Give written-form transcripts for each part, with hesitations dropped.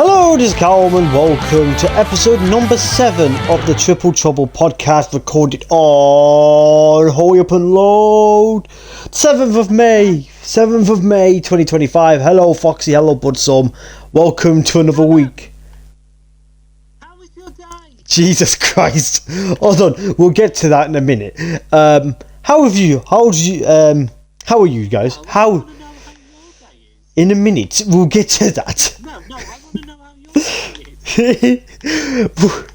Hello, this is Callum and welcome to episode number 7 of the Triple Trouble podcast, recorded on Hurry Up and Load 7th of May 2025. Hello Foxy, hello Bloodstorm, welcome to another week. How was your day? Jesus Christ, hold on, we'll get to that in a minute. How are you guys? How? In a minute, we'll get to that. No, I want to know how your day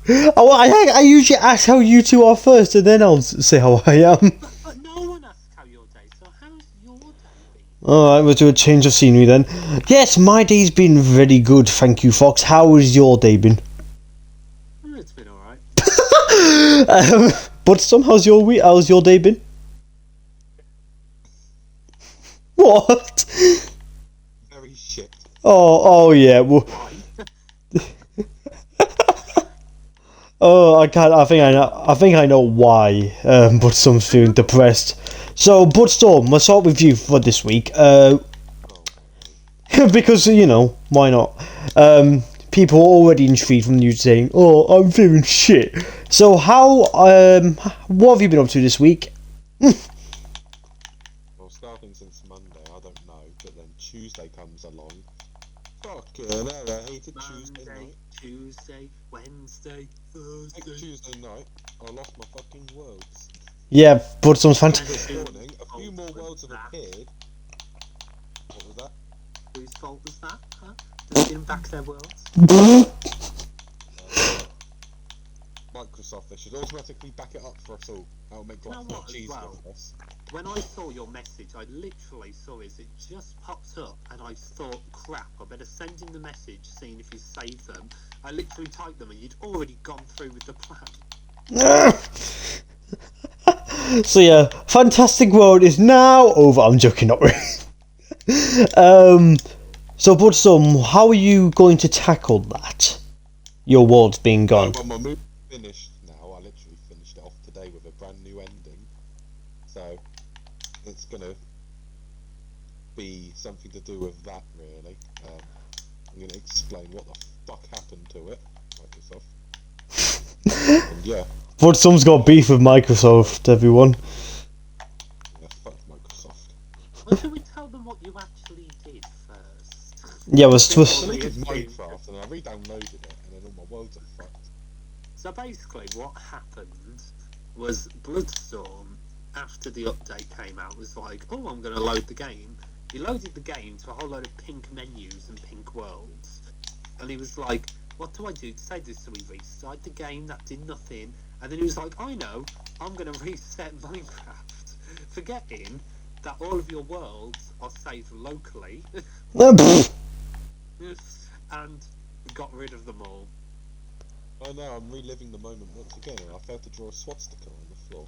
is. I usually ask how you two are first, and then I'll say how I am. But no one asks how your day, so how's your day been? Alright, we'll do a change of scenery then. Yes, my day's been very good, thank you, Fox. How has your day been? It's been alright. But how's your day been? What? Very shit. Oh yeah. Well, I think I know why. Buttstorm's feeling depressed. So Bloodstorm, we'll start with you for this week. Because why not? People are already intrigued from you saying, "Oh, I'm feeling shit." So what have you been up to this week? Well, starting since Monday, I don't know, but then Tuesday comes along. Fucking hell, I hated Tuesday night. Tuesday, Wednesday, Next Thursday. Tuesday night, I lost my fucking worlds. Yeah, Bloodstorm's fantastic. This morning, a few more worlds have appeared. What was that? Whose fault was that, huh? Just getting back their worlds? Microsoft, they should automatically back it up for us all. That'll make life much easier for us. When I saw your message, I literally saw it just popped up, and I thought, crap, I better send him the message, seeing if he saved them. I literally typed them, and you'd already gone through with the plan. So yeah, Fantastic World is now over. I'm joking, not really. So Bloodstorm, how are you going to tackle that? Your world's being gone. Well, my movie finished now. I literally finished it off today with a brand new ending. So it's gonna be something to do with that, really. I'm gonna explain what the fuck happened to it, Microsoft. And yeah, Bloodstorm's got beef with Microsoft, everyone. yeah, fuck Microsoft. Well, should we tell them what you actually did first? Yeah, I deleted Minecraft and I re-downloaded it, and then all my worlds are fucked. So basically what happened was Bloodstorm, after the update came out, was like, oh, I'm going to load the game. He loaded the game to a whole load of pink menus and pink worlds. And he was like, what do I do to save this? So we restarted the game, that did nothing. And then he was like, I know, I'm going to reset Minecraft, forgetting that all of your worlds are saved locally. And got rid of them all. Oh no, I'm reliving the moment once again, and I failed to draw a swastika on the floor.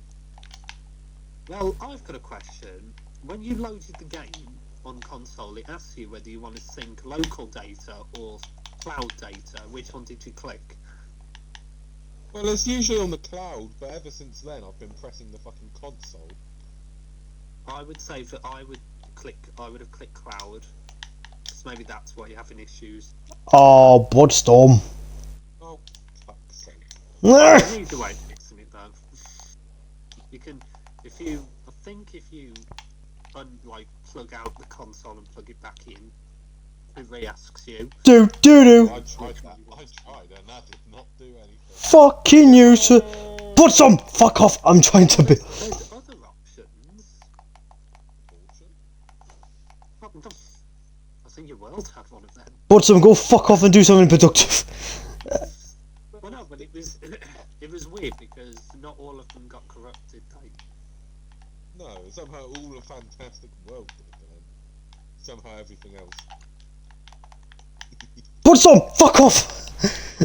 Well, I've got a question. When you loaded the game on console, it asks you whether you want to sync local data or cloud data. Which one did you click? Well, it's usually on the cloud, but ever since then I've been pressing the fucking console. I would say that I would have clicked cloud. So maybe that's why you're having issues. Oh, Bloodstorm. Oh, fuck's sake. There's an easy way of fixing it though. You can, if you plug out the console and plug it back in, it re-asks you. Do. I tried that. I tried, and that did not do anything. Fucking you, sir. Bloodstorm, fuck off. I'm trying to be. There's other options. Abortion? I think your world had one of them. Bloodstorm, go fuck off and do something productive. Well, no, but it was weird because not all of them got corrupted. No, somehow all of Fantastic World did, but then somehow everything else. Bloodstorm, fuck off.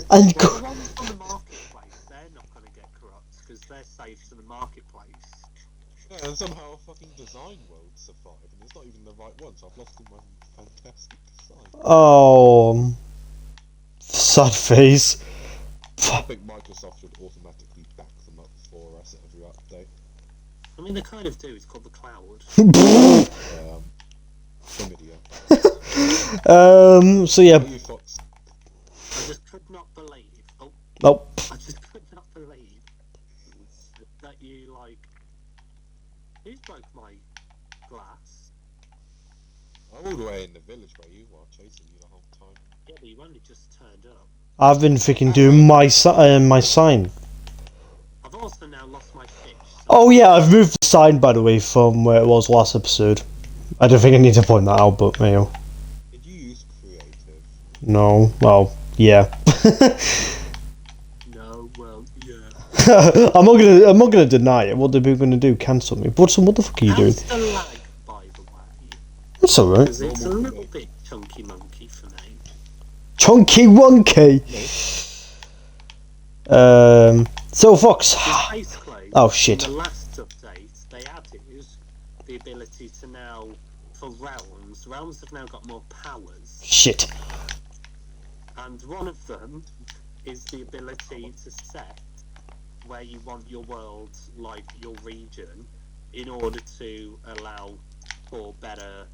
And Well, go. the ones on the marketplace, they're not going to get corrupt because they're safe to the marketplace. Yeah, and somehow a fucking design world survived, and it's not even the right one, so I've lost all my fantastic design. Oh, sad face. I think Microsoft should automatically back them up for us at every update. I mean, they kind of do. It's called the cloud. Chlamydia. So yeah. You Fox. just could not believe. Nope. I just could not believe that you, like... Who broke my glass? I'm all the way in the village where you are, chasing you the whole time. Yeah, but you only just turned up. I've been freaking doing my sign. I've also now lost my fish. So Oh yeah, I've moved the sign, by the way, from where it was last episode. I don't think I need to point that out, but you know. Did you use creative? No, well, yeah. No, well, yeah. I'm not gonna deny it. What are people gonna do? Cancel me? What the fuck are you doing? How's the lag, by the way? It's alright. Because it's a little bit chunky monkey for me. Chunky wonky. So Fox. Because basically, Oh shit. in the last update, they added the ability to now, for realms have now got more powers. Shit. And one of them is the ability to set where you want your world, like your region, in order to allow for better.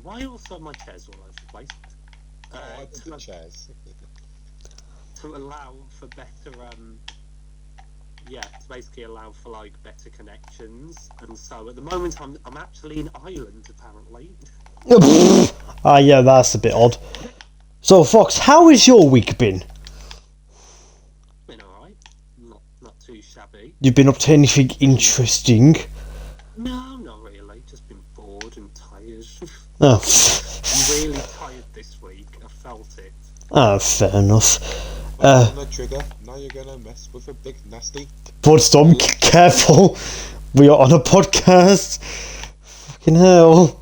Why are also my chairs all over the place? I did the chairs. To allow for better, to basically allow for like better connections. And so at the moment, I'm actually in Ireland apparently. Ah, yeah, that's a bit odd. So Fox, how has your week been? Been alright, not too shabby. You've been up to anything interesting? No, not really. Just been bored and tired. Oh, I'm really tired this week. I felt it. Fair enough. On the trigger, now you're gonna mess with a big nasty. Bloodstorm, careful. We are on a podcast. Fucking hell.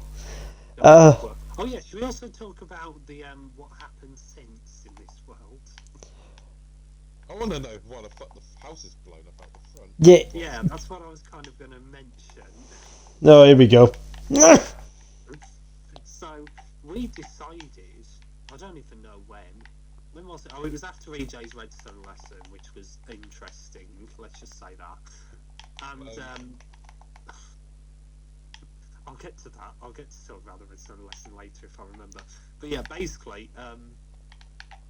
Oh yeah, should we also talk about the what happened since in this world? I wanna know why the fuck the house is blown up out the front. Yeah. Yeah, that's what I was kind of gonna mention. Oh, here we go. So we decided, I don't even know when. When was it? Oh, it was after EJ's redstone lesson, which was interesting. Let's just say that. And I'll get to that. I'll get to talk about the redstone lesson later if I remember. But yeah, basically,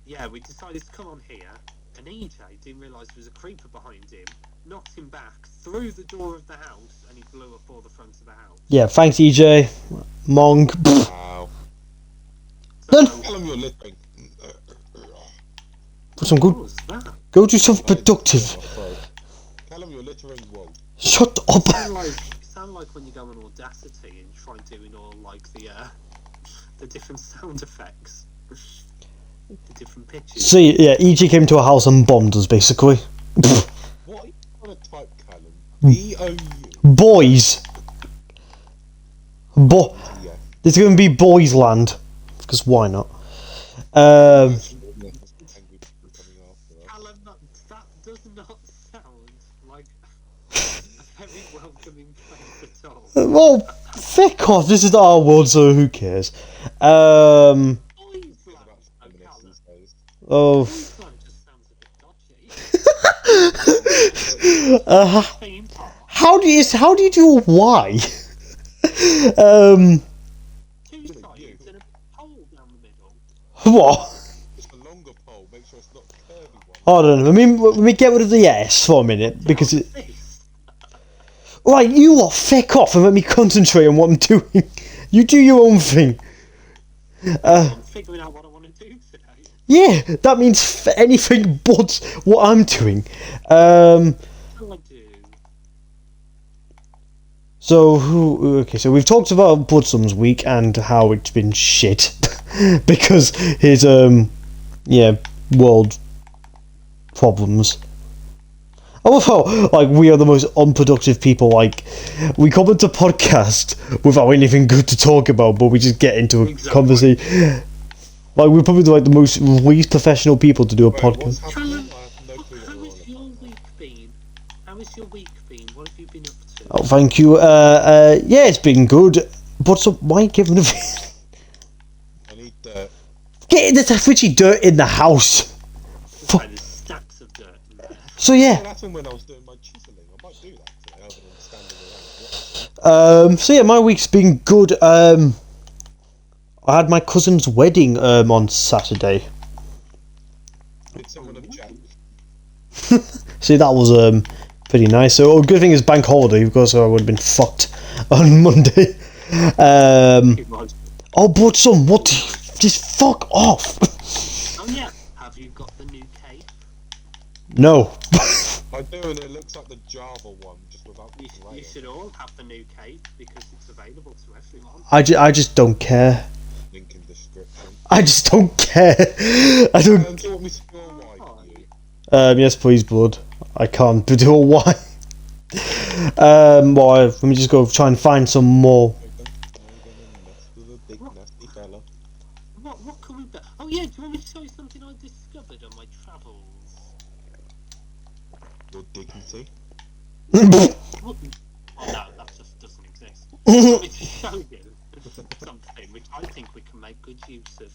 we decided to come on here, and EJ didn't realise there was a creeper behind him, knocked him back through the door of the house, and he blew up all the front of the house. Yeah, thanks EJ. Mong. Wow. So, Tell him you're littering. Put some what good. was that? Go do something productive. Tell him you're littering wall. Shut up. You sound like when you go on Audacity and try doing all like the different sound effects, the different pitches. See, yeah, EJ came to a house and bombed us, basically. What are you trying to type, Callum? B-O-U. Boys. Yeah. There's going to be Boys Land. Because why not? Alan, that does not sound like a very welcoming place at all. Well, fuck off. This is our world, so who cares? Boys Land, Callum. Oh. Boys Land just sounds a bit dodgy. Theme park. How do you do a Y? Two sides and a pole down the middle. What? It's a longer pole, make sure it's not a curvy one. Hold on, let me get rid of the S for a minute, because it... This. Right, you lot fuck off and let me concentrate on what I'm doing. You do your own thing. I'm figuring out what I want to do today. Yeah, that means anything but what I'm doing. What do I do? So we've talked about Bloodstorm's week and how it's been shit because his world problems. I love how like we are the most unproductive people. Like we come into podcast without anything good to talk about, but we just get into a conversation. Like we're probably like the most least professional people to do a podcast. What's happening? I have no clue How what has your week been? How has your week been? What have you been up to? Oh, thank you. Yeah, it's been good. But so why giving a I need dirt. get the fridgy dirt in the house? Okay, there's stacks of dirt in there. So yeah. What happened when I was doing my chiseling? I might do that today, other than standing around. So yeah, my week's been good. I had my cousin's wedding on Saturday. Did someone object? See, that was pretty nice. So, good thing it's bank holiday because I would have been fucked on Monday. Oh, Bloodstorm, what? Just fuck off. Oh yeah, have you got the new cave? No. I do, and it looks like the Java one, just without the You should all have the new cave because it's available to everyone. I just don't care. Link in description. I just don't care. I don't. Do you want me to go white? Yes, please, Blood. I can't do a why. Well, let me just go try and find some more. Big nasty fella. What can we do? Oh yeah, do you want me to show you something I discovered on my travels? Your dignity. Oh no, that just doesn't exist. I want me to show you something which I think we can make good use of.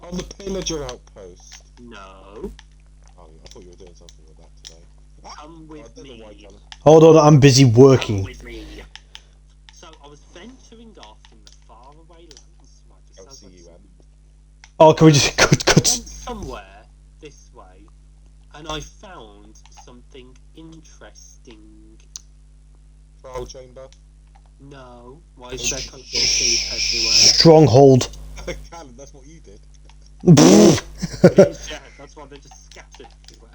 On the pillager outpost. No. Oh, I thought you were doing something with that today. Come with me. Hold on, I'm busy working. Come with me. So I was venturing off in the faraway lands. Right, LCUM. Oh, can we just I cut? went somewhere this way, and I found something interesting. Trial chamber. No. Why is there coconuts everywhere? Stronghold. Callum, that's what you did. Yeah, that's why they're just scattered everywhere.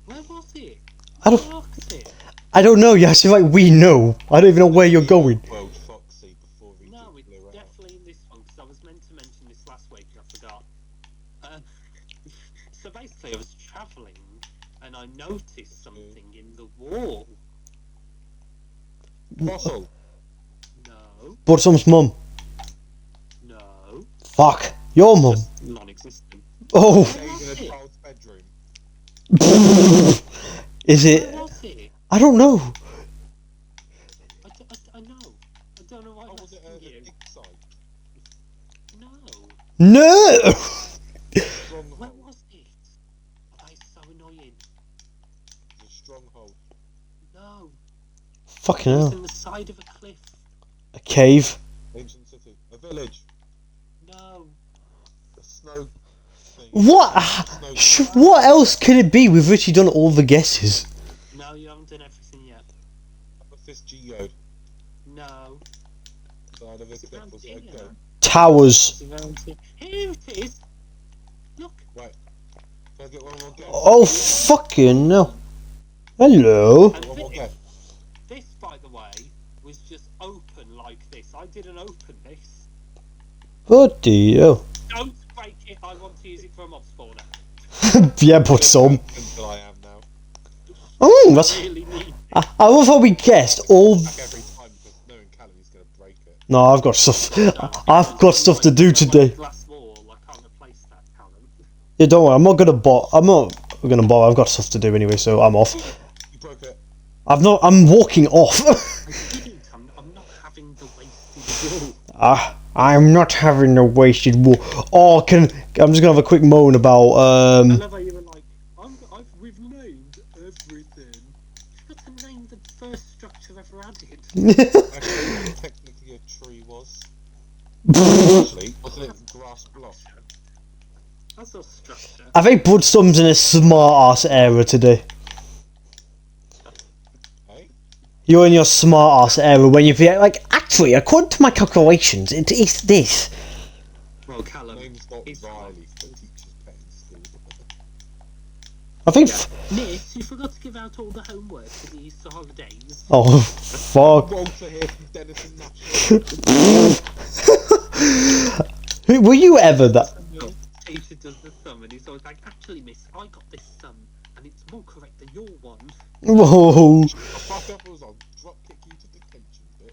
Where was it? I don't. Where was it? I don't know. You actually like we know. I don't even know where you're going. Well, Foxy before he No, it's blew out. definitely in this one because I was meant to mention this last week and I forgot. So basically, I was travelling and I noticed something in the wall. Fossil. No, Bloodstorm's mum. no, Fuck. Your mum. just non-existent. Oh. Stayed in a it? child's bedroom. Is Where it? was it? I don't know. I know. I don't know why I'm Was it asking a you. dig site? No. No. Where Stronghold. was it? That is so annoying. A stronghold. No. Fucking It was hell. in the side of a cliff. A cave. Ancient city. A village. No. A snow thing. What? What else could it be? We've literally done all the guesses. No, you haven't done everything yet. This geode. No. Side of it. It's around Was it a here. goat? Towers. It's around here. Here it is. Look. Right. Can I get one more guess? Oh fucking no. Hello. And One more guess. this, by the way, was just open like this. I didn't open this. Bloody hell. Don't break it. I want to use it for a mob spawner. Yeah, but some. Until I am now. Oh, that's. Really need. I love how we guessed all. Back every time because knowing Callum is going to break it. No, I've got stuff. I've got stuff to do today. Glass wall. I can't replace that, Callum. Yeah, don't worry. I'm not gonna bot. I'm not gonna bot. I've got stuff to do anyway, so I'm off. You broke it. I've not. I'm walking off. I didn't. I'm not having the wasted wall. I'm not having a wasted war. Oh, I'm just gonna have a quick moan about I love how you were like, we've named everything. You've got to name the first structure ever added. Actually, technically a tree was. Actually, wasn't it grass block? That's a structure. I think Bloodstorm's in a smart ass era today. Hey? You're in your smart ass era when you feel like, actually, according to my calculations, it is this. Well, Callum, Name's not it's Riley for teacher's pet in school. I think. Miss, you forgot to give out all the homework for the Easter holidays. Oh, fuck. Walter here from Denison National. Were you ever that? The teacher does the sum and he's always like, actually, miss, I got this sum and it's more correct than your one. Whoa. The fuck up was I'll drop kick you to detention, bitch.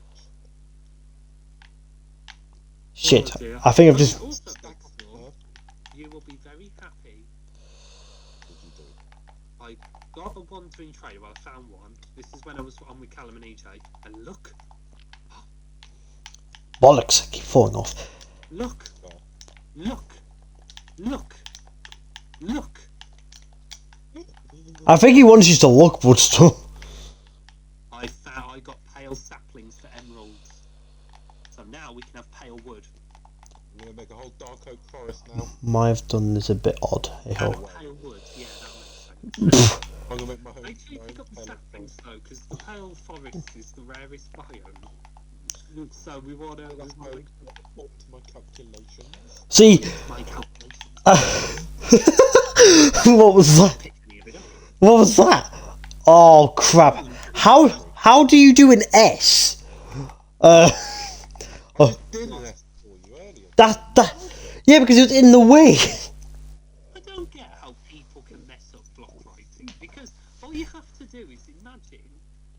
Shit. Oh, dear. I think I've just. Also, Stack of Bloodstorm, you will be very happy. What did you do? I got a wandering trader. Well, I found one. This is when I was on with Callum and EJ. And look, Bollocks. I keep falling off. look, look, look, look. I think he wants you to look, Bloodstorm. I got pale saplings for emeralds. So now we can have pale wood. I'm gonna make a whole dark oak forest now. might have done this a bit odd. Hey-ho. Pale wood, yeah, that makes sense. I'm gonna make my own. Make sure you pick up the saplings though, because the pale forest is the rarest biome. So we want to. That's my, to my calculations. See, My calculations. what was that? Picking it up. What was that? Oh crap! How do you do an S? I did an S for you earlier. That yeah, because it was in the way. I don't get how people can mess up block writing, because all you have to do is imagine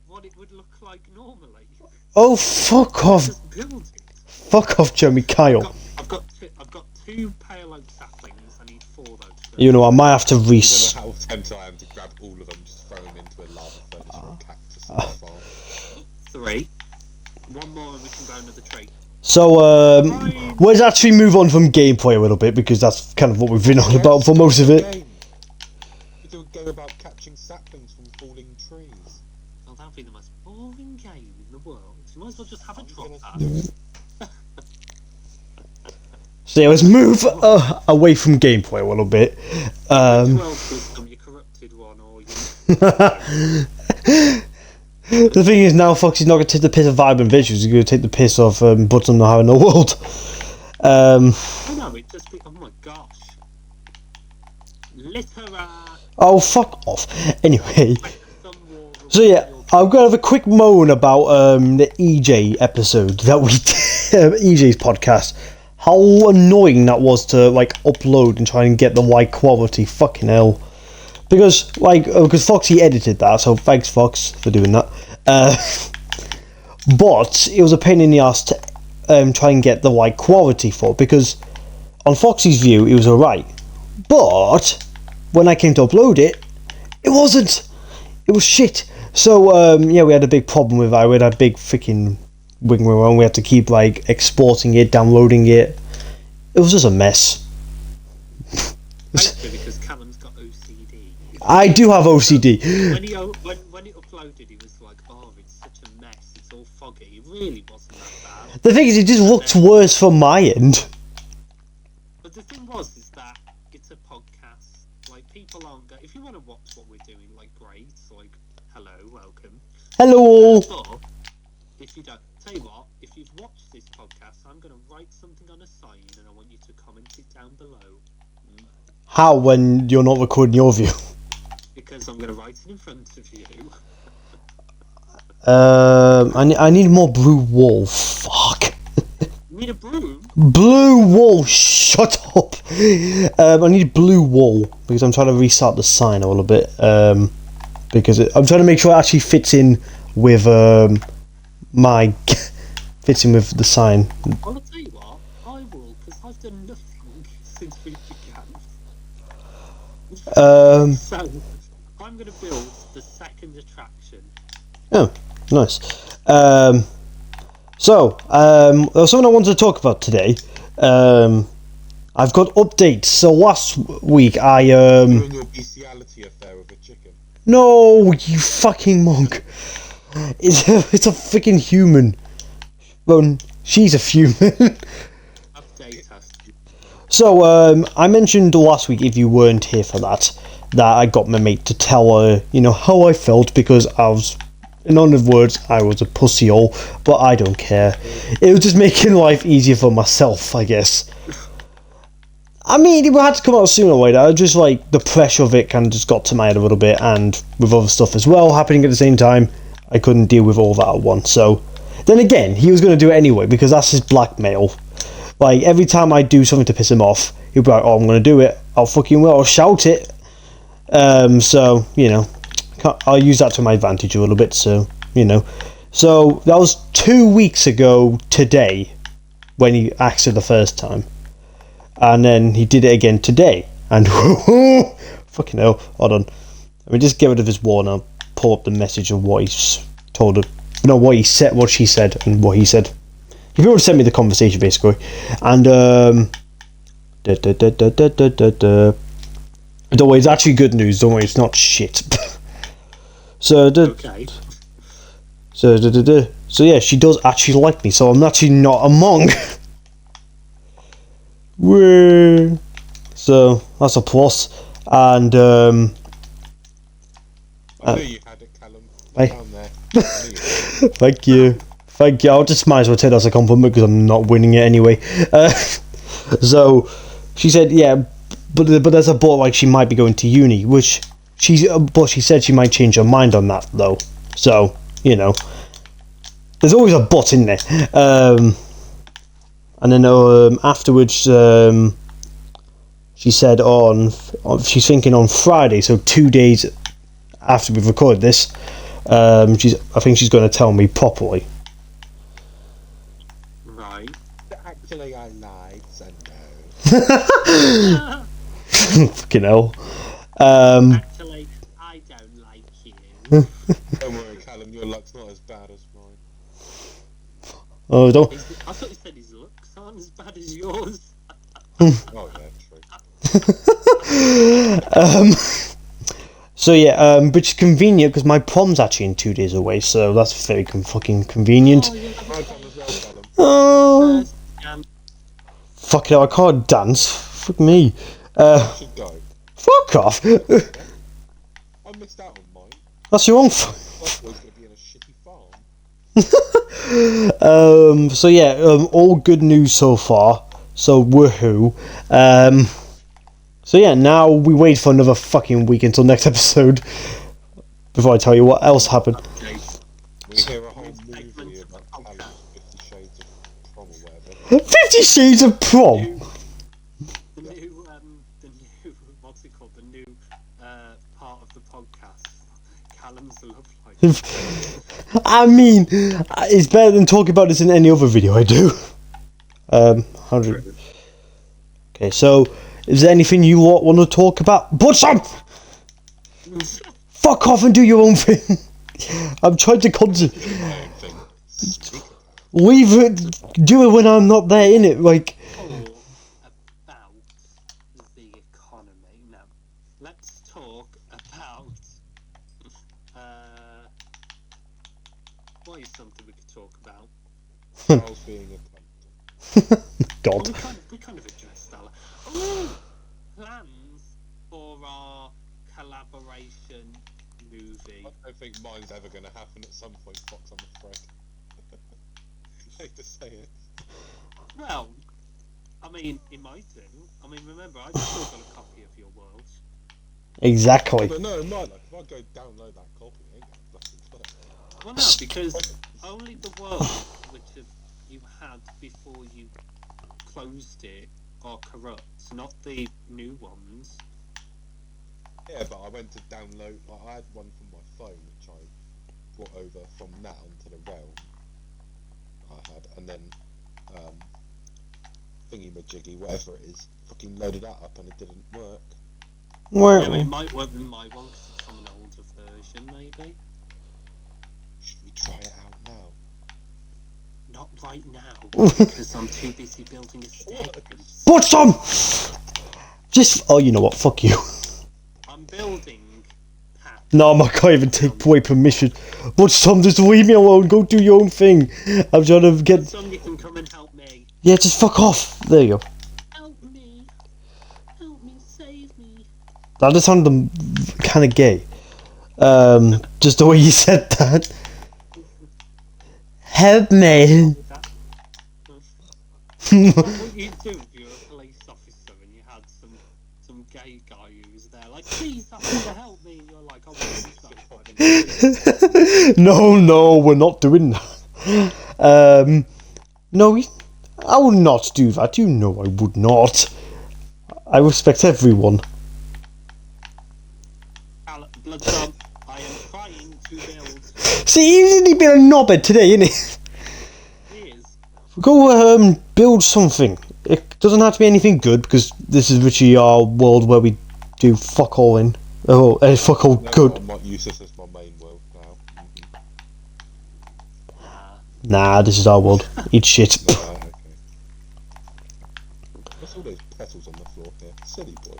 what it would look like normally. Oh fuck off! Just build it. Fuck off, Jeremy Kyle. I've got two pale oak saplings. I need 4 of those. You know, I might have to I don't know how tempted I am to grab all of them, just throw them into a lava furnace or a cactus on the farm. 3. One more and we can go another tree. So, let's actually move on from gameplay a little bit, because that's kind of what we've been on about for most of it. We do a game about catching saplings from falling trees. Oh, that'd be the most boring game in the world. You might as well just have a drop gonna pad. do it. So yeah, let's move away from gameplay a little bit. 12 wisdom, you corrupted one, or you... The thing is, now Foxy's not going to take the piss of vibrant visuals, he's going to take the piss of Bloodstorm not having a world. I know, it just... Oh my gosh. Littera! Oh, fuck off. Anyway, so yeah, I'm going to have a quick moan about the EJ episode that we did, EJ's podcast. How annoying that was to, like, upload and try and get the right quality, fucking hell. Because Foxy edited that, so thanks Fox for doing that. But it was a pain in the ass to try and get the right quality for, because on Foxy's view it was alright. But when I came to upload it, it wasn't. It was shit. So yeah, we had a big problem with that. We had a big freaking wing around. We had to keep like exporting it, downloading it. It was just a mess. Basically, because Callum's got OCD. I do have OCD. When it uploaded, he was like, "Oh, it's such a mess. It's all foggy." It really wasn't that bad. The thing is, it just looked worse from my end. But the thing is that it's a podcast. Like, people aren't going. If you want to watch what we're doing, like, great. Like, hello, welcome. Hello all. But if you don't, tell you what, if you've watched this podcast, I'm going to write something on a sign, and I want you to comment it down below. How, when you're not recording your view? Because I'm going to write it in front of you. I need more blue wool. Fuck. You need a broom? Blue wool. Shut up. I need blue wool because I'm trying to restart the sign a little bit. Because I'm trying to make sure it actually fits in with fits in with the sign. Well, I'll tell you what, I will, because I've done nothing since we began. So, I'm going to build the second attraction. Oh, nice. So, there's something I wanted to talk about today. I've got updates. So last week I Doing your bestiality affair with a chicken. No, you fucking monk. It's a freaking human. Well, she's a human. Update us. So, I mentioned last week, if you weren't here for that I got my mate to tell her, how I felt, because I was, in other words, I was a pussyhole, but I don't care. It was just making life easier for myself, I guess. I mean, it had to come out sooner or later. I just, like, the pressure of it kind of just got to my head a little bit, and with other stuff as well happening at the same time, I couldn't deal with all that at once, so... Then again, he was going to do it anyway, because that's his blackmail. Like, every time I do something to piss him off, he'll be like, oh, I'm going to do it. I'll fucking will. I'll shout it. So, I'll use that to my advantage a little bit, so, So, that was 2 weeks ago today, when he asked it the first time. And then he did it again today. And, fucking hell, hold on. Let me just get rid of his wall and I'll pull up the message of what he's told her. No, what he said, what she said, and what he said. If you want to send me the conversation, basically. And, don't worry, it's actually good news. Don't worry, it's not shit. So, Okay. So yeah, she does actually like me. So I'm actually not a monk. Where? So that's a plus. And I knew you had it, Callum. Hey. Down there. I knew you. Thank you. Thank you. I'll just might as well take that as a compliment because I'm not winning it anyway. So she said, yeah, but there's a but, like she might be going to uni, which but she said she might change her mind on that though. So you know, there's always a but in there. And then afterwards, she said she's thinking on Friday, so 2 days after we've recorded this. I think she's going to tell me properly. Right. Actually, I lied, so no. Fucking hell. Actually, I don't like you. Don't worry, Callum, your luck's not as bad as mine. Oh, don't. I thought you said his looks aren't as bad as yours. Oh, yeah, true. So yeah, which is convenient because my prom's actually in 2 days away, so that's very fucking convenient. Oh, yeah. My time as well, Callum. Oh, fuck it, I can't dance. Fuck me. You should go. Fuck off. I missed out on mine. That's your own fault. I was going to be in a shitty farm. So yeah, all good news so far. So woohoo. So yeah, now we wait for another fucking week until next episode before I tell you what else happened. We hear a whole movie about Callum's 50 Shades of Prom or whatever. 50 Shades of Prom. The new what's it called? The new part of the podcast. Callum's love life. I mean, it's better than talking about this in any other video I do. 100. Okay, so is there anything you want to talk about? Bloodstorm! Fuck off and do your own thing. I'm trying to concentrate. Leave it. Do it when I'm not there, innit? Like. About the economy. Now, let's talk about. What is something we could talk about? Charles being a cunt. God. Well, we kind of addressed that. Oh, plans for our collaboration movie. I don't think mine's ever going to happen at some point, Fox, I'm afraid. I hate to say it. Well, I mean, it might do. I mean, remember, I've still got a copy of your world. Exactly. But no, mine, like, if I go download that copy, I ain't got nothing to it. Well, no, because only the world which you had before you closed it are corrupt, not the new ones. Yeah, but I went to download, like, I had one from my phone, which I brought over from now to the realm. I had, and then, thingy-majiggy, whatever it is, fucking loaded that up and it didn't work. Well, Yeah, it might work with my one because it's from an older version, maybe. Should we try it out now? Not right now, because I'm too busy building a staircase. Bloodstorm! Oh, you know what? Fuck you. I'm building paths. No, I can't even take away permission. Bloodstorm, just leave me alone. Go do your own thing. I'm trying to get. Somebody can come and help me. Yeah, just fuck off. There you go. Help me. Help me, save me. That just sounded kind of gay. Just the way you said that. Help me. What would you do if you were a police officer and you had some gay guy who was there, like, please, officer, help me, and you're like, oh, No, we're not doing that. No, I would not do that. You know I would not. I respect everyone. Bloodstorm, I am trying to build. See, he's only been a knobhead today, innit? He is. Go build something. It doesn't have to be anything good because this is literally our world where we do fuck all in. Oh, fuck all No, good. I might use this as my main world now. Nah, this is our world. Eat shit. Okay. What's all those petals on the floor here? Silly boy.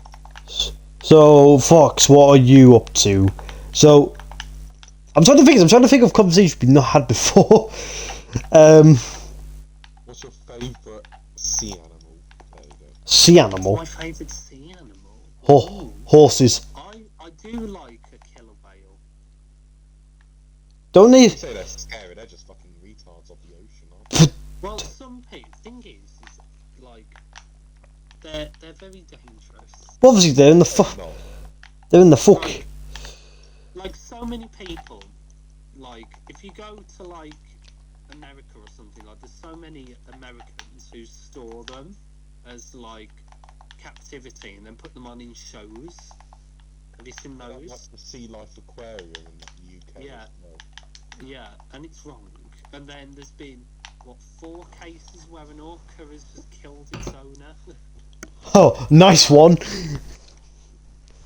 So, Fox, what are you up to? So, I'm trying to think of conversations we've not had before. What's your favourite sea animal? There you go. Sea animal. My favourite sea animal. Horses. I do like a killer whale. Don't they? You say they're scary, they're just fucking retards of the ocean, aren't they? Well, some people, thing is like, they're very dangerous. Well, obviously they're in the No. They're in the fuck. Like so many people, like if you go to like America or something, like there's so many Americans who store them as like captivity and then put them on in shows. Have you seen those? That's the Sea Life Aquarium in the UK. Yeah. As well. Yeah, and it's wrong. And then there's been, what, 4 cases where an orca has just killed its owner? Oh, nice one.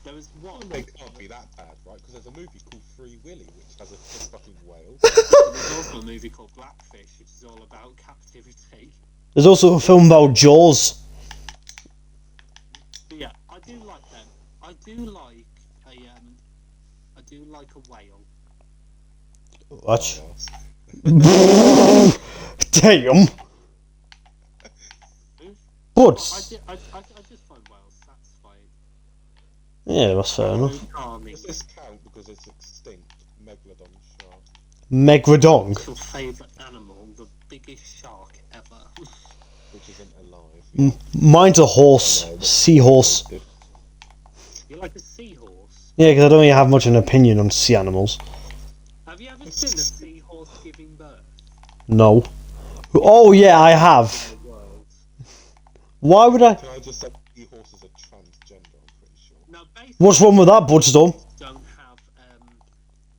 There was one. They can't be that bad, right? Because there's a movie called Free Willy, which has a fucking whale. There's also a movie called Blackfish, which is all about captivity. There's also a film about Jaws. But yeah, I do like them. I do like a whale. Watch. Oh, Damn. But I just find whales satisfying. yeah, that's fair enough. Calming. does this count because it's extinct? Megalodon shark. Megradong. What's your favourite animal? The biggest shark ever. Which isn't alive. Mine's a horse. Seahorse. You like a seahorse? Yeah, because I don't really have much of an opinion on sea animals. Have you ever seen a seahorse giving birth No. Oh yeah, I have. in the world? Why would I? Can I just say seahorses are transgender? I'm pretty sure. Now, basically, What's wrong with that, Bloodstorm? don't have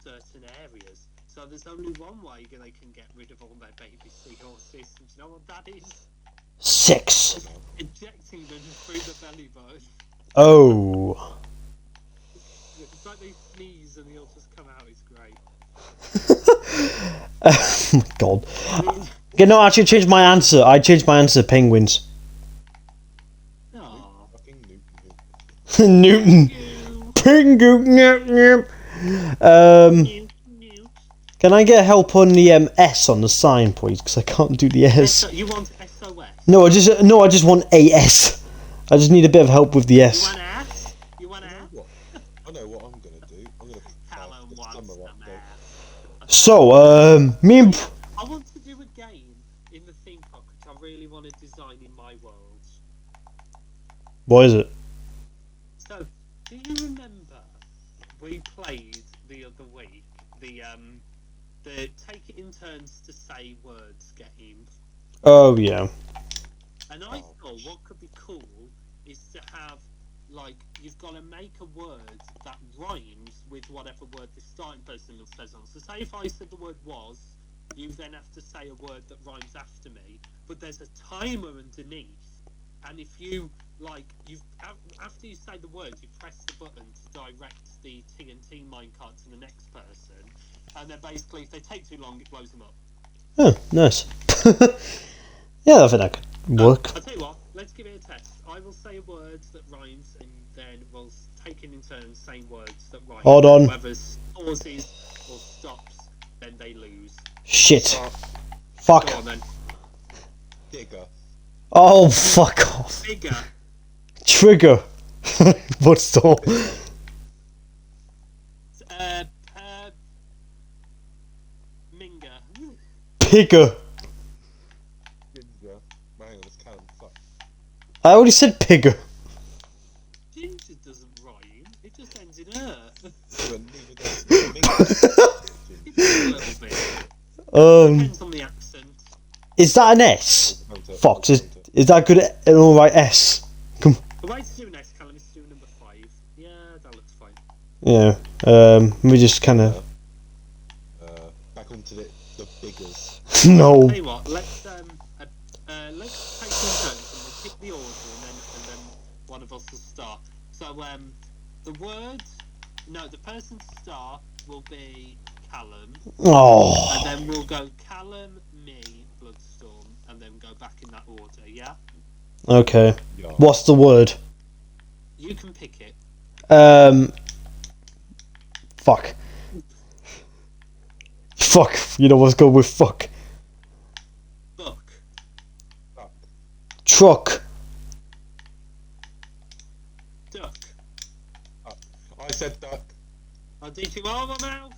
certain areas, so there's only one way they can get rid of all their baby seahorses. And do you know what that is? 6. Injecting them through the belly button. Oh. It's like they sneeze and they'll just come out. It's great. Oh my god. Okay, no, I actually changed my answer. I changed my answer to penguins. Aww. Fucking Newton. Newton. Penguin. Can I get help on the S on the sign, please? Because I can't do the S. You want SOS? No, I just want AS. I just need a bit of help with the You S. want ass? You want ass? What? I know what I'm gonna do. I'm gonna Callum wants summer some update. ass. So, me and... I want to do a game in the theme park which I really want to design in my world. What is it? So, do you remember we played the other week the take it in turns to say words game? Oh, yeah. And I thought what could be cool is to have, like, you've got to make a word that rhymes with whatever word the starting person says on. So say if I said the word was, you then have to say a word that rhymes after me, but there's a timer underneath, and if you, like, after you say the word, you press the button to direct the TNT minecart to the next person, and then basically if they take too long, it blows them up. Oh, nice. Yeah, I think that could work. I'll tell you what, let's give it a test. I will say a word that rhymes, and then we'll take it in turn saying words that rhyme. Hold on. Whoever pauses or stops, then they lose. Shit. Fuck. Go on then. Digger. Oh, fuck off. Bigger. Trigger. What's the... Minger. Pigger. Ginger. Hang on, it's Callum. Fuck. I already said pigger. Ginger doesn't rhyme. It just ends in er. Well, neither does Ginger. It does a little bit. Um, Depends on the accent. is that an S? Fox, is that good? An alright S? Come. The way to do next, Callum, is to do number 5. Yeah, that looks fine. Yeah. We just kind of. Back onto the biggers. No. Tell you what, let's take some turns and we'll pick the order and then one of us will start. So the word, no, the person to start will be Callum, Oh. and then we'll go Callum, me, Bloodstorm, and then go back in that order. Yeah. Okay. Yeah. What's the word? You can pick it. Fuck. Fuck. You know what's good with fuck. Book. Fuck. Truck. Duck. said duck. Oh, did you? Oh, my mouth!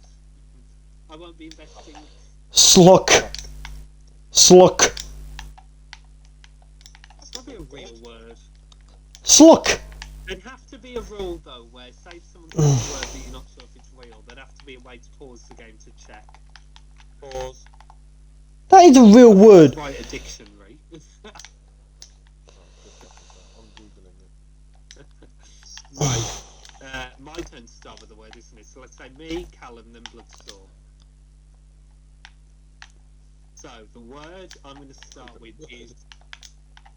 I won't be investing. Sluck. Sluck. That's got to be a real word. Sluck. There'd have to be a rule, though, where, say if someone says a word that you're not sure if it's real, there'd have to be a way to pause the game to check. Pause. That is a real word. Write a dictionary. I'm googling it. Right. My turn to start with the word, isn't it? So let's say me, Callum, then Bloodstorm. So the word I'm going to start with is...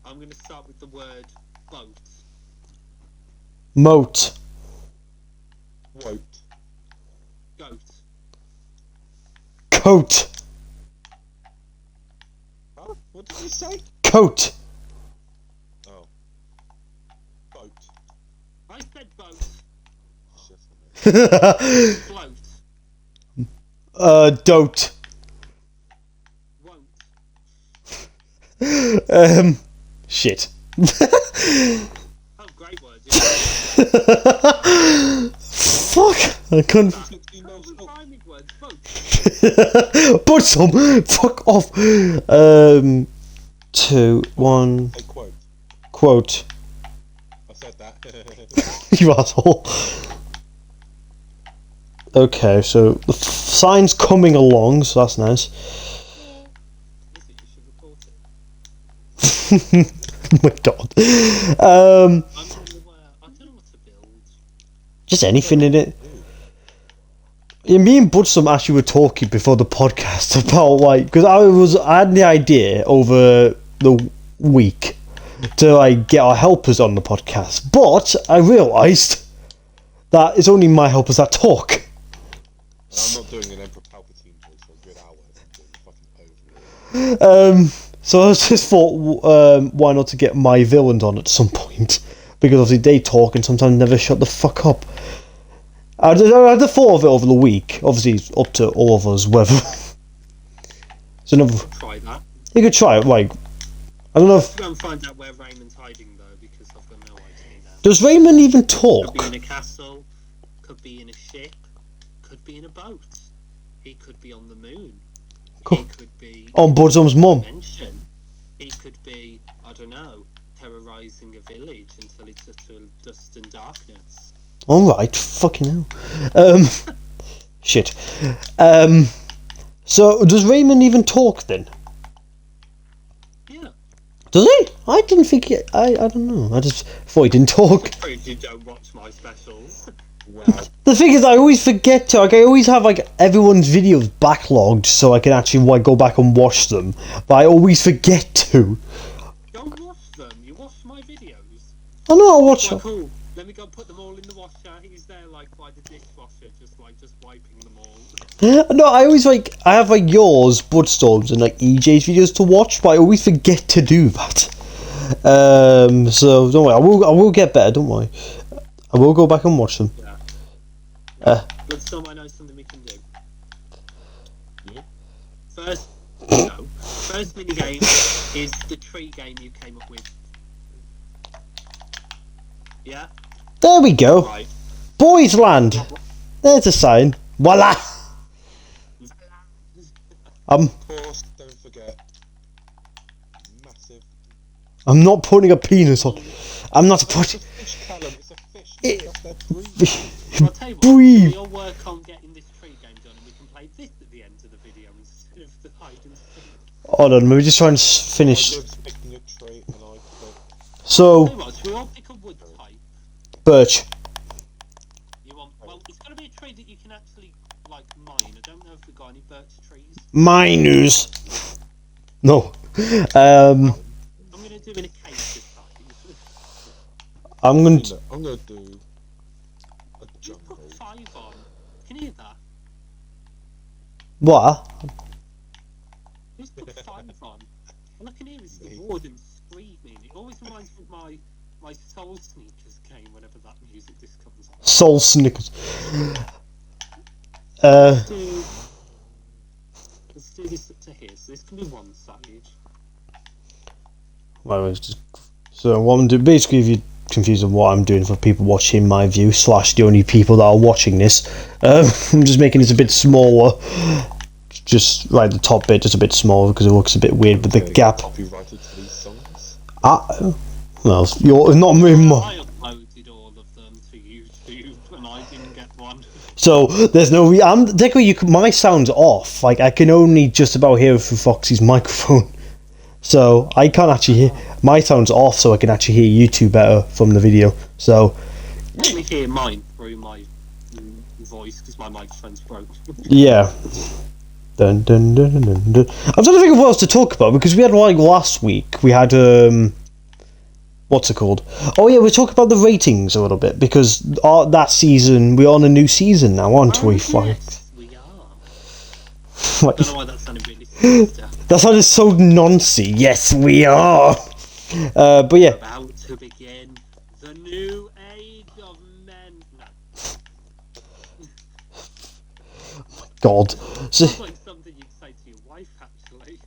I'm going to start with the word boat. Moat. Woat. Goat. Coat. Oh, what did you say? Coat. Oh. Boat. I said boat. Shit on it. Float. Dote. Won't. Shit. Oh, great word. Yeah. Fuck. I couldn't. Rhyming words. Boat. Put some. Fuck off. 2, 1. Hey, quote. Quote. I said that. You asshole. Okay, so the sign's coming along, so that's nice. Is it? You should report it. Oh my god. I don't know what to build. Just anything in it. Yeah, me and Bloodstorm actually were talking before the podcast about like, because I had the idea over the week to like get our helpers on the podcast, but I realised that it's only my helpers that talk. I'm not doing an Emperor Palpatine voice for a good hour. I'm doing the fucking over. So I just thought, why not to get my villains on at some point? Because obviously they talk and sometimes never shut the fuck up. I had the thought of it over the week. Obviously, it's up to all of us whether. It's another. Try that. You could try it. Like, I don't know if. Go and find out where Raymond's hiding though, because I've got no idea now. Does Raymond even talk? Could be in a castle. Could be in a ship. Could be in a boat. He could be on the moon. Cool. He could be On Bloodstorm's mum. dimension. He could be, I don't know, terrorising a village until it's utter dust and darkness. Alright, fucking hell. Shit. So, does Raymond even talk then? Yeah. Does he? I didn't think he... I don't know. I just thought he didn't talk. Proves you don't watch my specials. Wow. The thing is, I always forget to. Like, I always have like everyone's videos backlogged so I can actually like go back and watch them. But I always forget to. Don't watch them. You watch my videos. I know I'll watch Like, them. cool. Let me go put them all in the washer. He's there like by the dishwasher, just wiping them all. No, I always like. I have like yours, Bloodstorms, and like EJ's videos to watch, but I always forget to do that. So don't worry. I will get better. Don't worry. I will go back and watch them. Yeah. Bloodstorm, I know something we can do. Yeah. First mini game is the tree game you came up with. Yeah? There we go. Right. Boys Land. There's a sign. Voila. Of course, don't forget. Massive. I'm not putting a penis on. I'm not It's putting. a fish, Callum. It's a fish. It- That's their breed. I'll tell you what, Breathe. we'll work on getting this tree game done and we can play this at the end of the video instead of the hide and seek. Hold on, let me just try and finish. I live picking a tree and I quit. So, Tell you what, should we all pick a wood type? birch. You want? Well, it's got to be a tree that you can actually like mine. I don't know if we've got any birch trees. Miners. No. I'm gonna do in a cave this time. I'm going to. I'm gonna do a Just jungle. put 5 on. Can you hear that? What? Just put 5 on. All I can hear is the warden screaming. It always reminds me of my Soul Sneakers game whenever that music just comes on. Soul Snickers. Let's do this up to here. So this can be one side. Well, it's just, so what I'm doing, basically, if you confused on what I'm doing for people watching my view / the only people that are watching this. I'm just making this a bit smaller. Just right the top bit, just a bit smaller because it looks a bit weird with the gap. Copyrighted to these songs. Well, you're not me. I uploaded all of them to YouTube and I didn't get one. So there's no. Technically, my sound's off. Like I can only just about hear it through Foxy's microphone. So I can't actually hear. My sound's off, so I can actually hear you two better from the video. So. Let me hear mine through my voice because my microphone's broke. Yeah. Dun, dun, dun, dun, dun. I'm trying to think of what else to talk about because we had like last week we had what's it called? Oh yeah, we're talking about the ratings a little bit because that season we're on a new season now, aren't we? Yes, we are. Like, I don't know why that sounded really sinister. that sounded so noncy. Yes, we are. But yeah. About to begin the new age of men. No. God. So, Sounds like something you'd say to your wife, actually.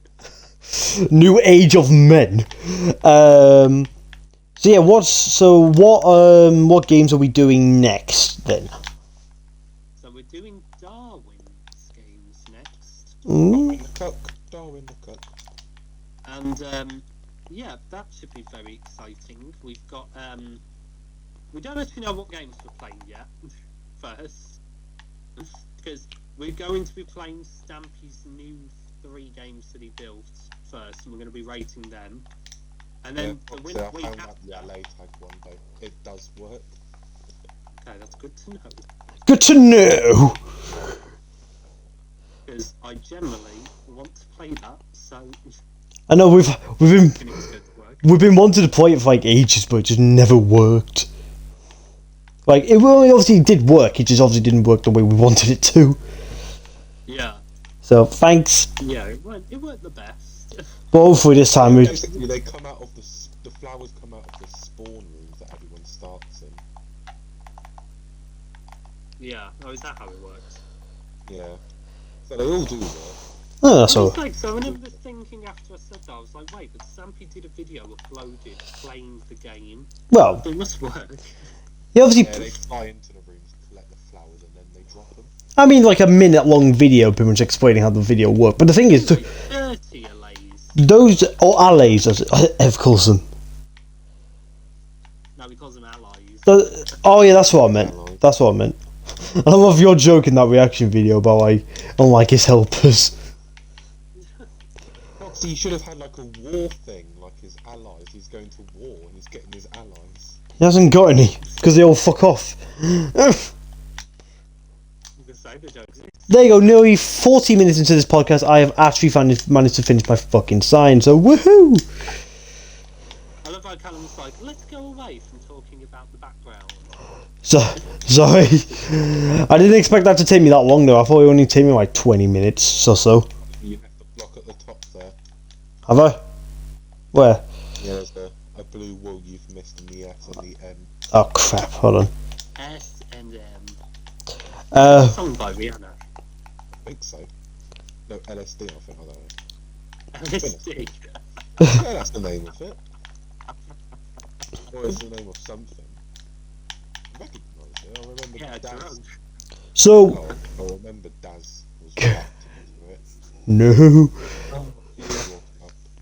new age of men. So yeah, what games are we doing next then? So we're doing Darwin's games next. Darwin the Cook. Darwin the Cook. And yeah, that should be very exciting. We've got we don't actually know what games we're playing yet. First, because we're going to be playing Stampy's new 3 games that he built first, and we're going to be rating them. And then I found out the LA tag one, though. It does work. Okay, that's good to know. Good to know. Because I generally want to play that, so I know we've been it's going to work. we've been wanting to play it for like ages, but it just never worked. Like it obviously did work. It just obviously didn't work the way we wanted it to. Yeah. So thanks. Yeah, it weren't the best. But hopefully this time we. Basically, they come out of the flowers come out of the spawn rooms that everyone starts in. Yeah. Oh, is that how it works? Yeah. So they all do work. Oh, that's all. So I remember thinking after I said that, I was like, wait, but Stampy did a video uploaded playing the game. Well, It must work. he obviously. Yeah, they fly into the rooms, collect the flowers, and then they drop them. I mean, like a minute-long video, pretty much explaining how the video worked. But the thing is, 30 allays. those or allays, as Ev calls them. No, he calls them allies. Oh yeah, that's what I meant. That's what I meant. I love your joke in that reaction video about like, unlike his helpers. Foxy, you should have had like a war thing, like his allies. He's going to war and he's getting his allies. He hasn't got any because they all fuck off. There you go. Nearly 40 minutes into this podcast, I have actually managed to finish my fucking sign. So woohoo! I love how Callum's like, let's go away from talking about the background. So sorry, I didn't expect that to take me that long though. I thought it only take me like 20 minutes or so. You have the block at the top there. Have I? Where? Yeah, there's a blue wool you've missed in the S and the M. Oh crap! Hold on. S and M. Song by Rihanna. I think so. No, LSD, I think, I don't know. LSD. Yeah, that's the name of it. Or it's the name of something. I recognise it, I remember Daz. Drunk. So I remember Daz was wrapped into it. no,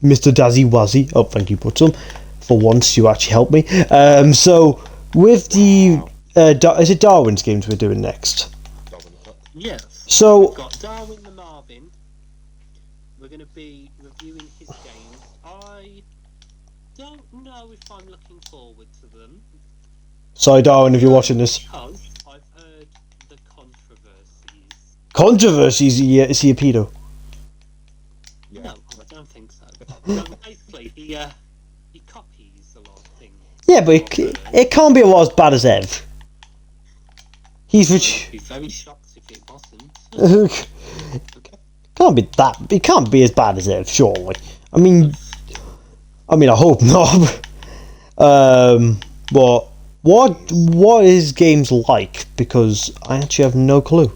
Mr. Dazzy Wazzy. Oh, thank you, Button. For once, you actually helped me. So with the is it Darwin's games we're doing next? Yes. So We've got Darwin the Marvin. We're going to be reviewing his games. I don't know if I'm looking forward to them. sorry, Darwin, if you're watching this. Because I've heard the controversies. Controversies? Is he a pedo? Yeah. No, I don't think so. So basically, he copies a lot of things. Yeah, but it can't be as bad as Ev. He's I'd be very shocked if it wasn't. can't be that. It can't be as bad as Ev, surely. I mean, I hope not. But what is games like? Because I actually have no clue.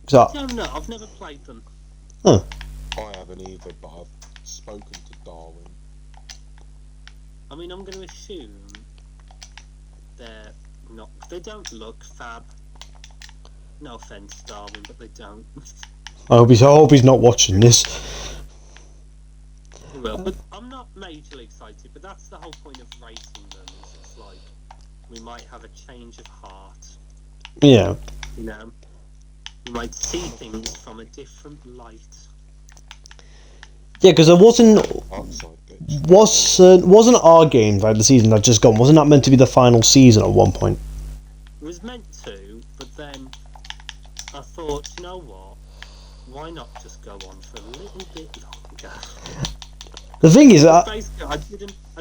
So, I don't know. I've never played them. I haven't either, but I've spoken to Darwin. I mean, I'm going to assume they're not. They don't look fab. No offense, Darwin, but they don't. I hope he's not watching this. He will, but I'm not majorly excited. But that's the whole point of rating them. Is it's like we might have a change of heart. Yeah. You know, we might see things from a different light. Yeah, because there wasn't our game, right, the season that just gone, wasn't that meant to be the final season at one point? It was meant to, but then I thought, you know what? Why not just go on for a little bit longer? The thing is that basically, I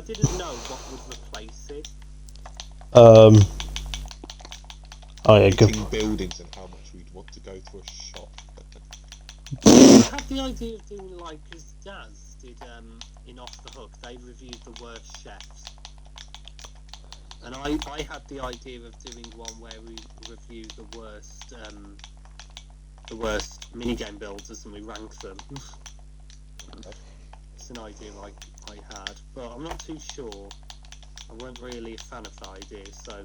didn't know what would replace it. oh yeah, good. Buildings and how much we'd want to go to a shop. I had the idea of doing like as Daz did in Off the Hook. They reviewed the worst chefs, and I had the idea of doing one where we review the worst minigame builders and we rank them. It's an idea I had, but I'm not too sure. I weren't really a fan of the idea, so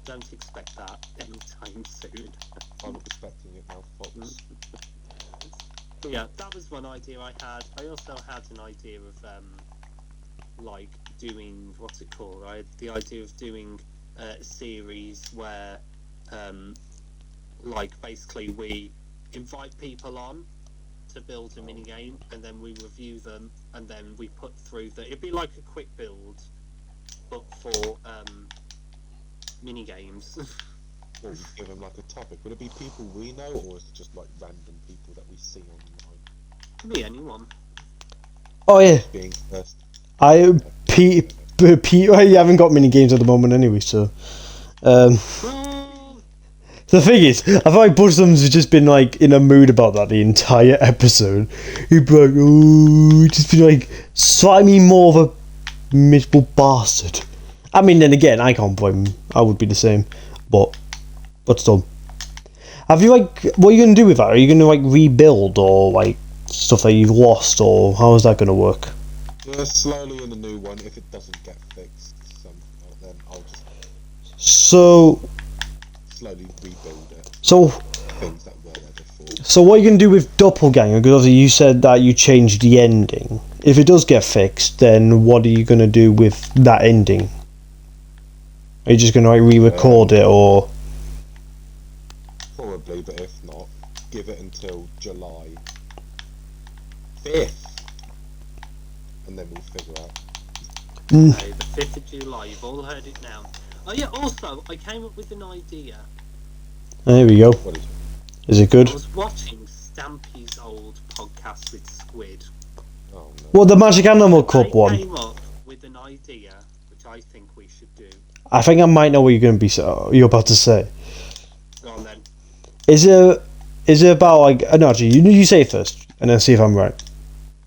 don't expect that anytime soon. I'm expecting it now, Fox. But yeah, that was one idea I had. I also had an idea of like doing what's it called? I had the idea of doing a series where like basically we invite people on to build a minigame and then we review them and then we put through it'd be like a quick build but for minigames. Or we give them like a topic. Would it be people we know, or is it just like random people that we see online? Could be anyone. Oh yeah. Being first. Pete, you haven't got mini games at the moment anyway, so the thing is, I feel like Bloodstorm's just been like in a mood about that the entire episode. He'd be like, oh, just be like, slightly more of a miserable bastard. I mean, then again, I can't blame him. I would be the same, but still. Have you like, what are you gonna do with that? Are you gonna like rebuild or like stuff that you've lost, or how is that gonna work? Yeah, slowly in the new one. If it doesn't get fixed, then I'll just slowly rebuild it. So things that were there before. So what are you going to do with Doppelganger? Because obviously you said that you changed the ending. If it does get fixed, then what are you going to do with that ending? Are you just going to like re-record it, or? Probably, but if not, give it until July 5th, and then we'll figure out. Okay, the 5th of July, you've all heard it now. Oh yeah, also, I came up with an idea. There we go. What Is it good? I was watching Stampy's old podcast with Squid. Oh no. Well, the Magic Animal Club They one. came up with an idea, which I think we should do. I think I might know what you're going to be. You're about to say. Go on then. Is it about like? No, actually, you say it first, and then see if I'm right.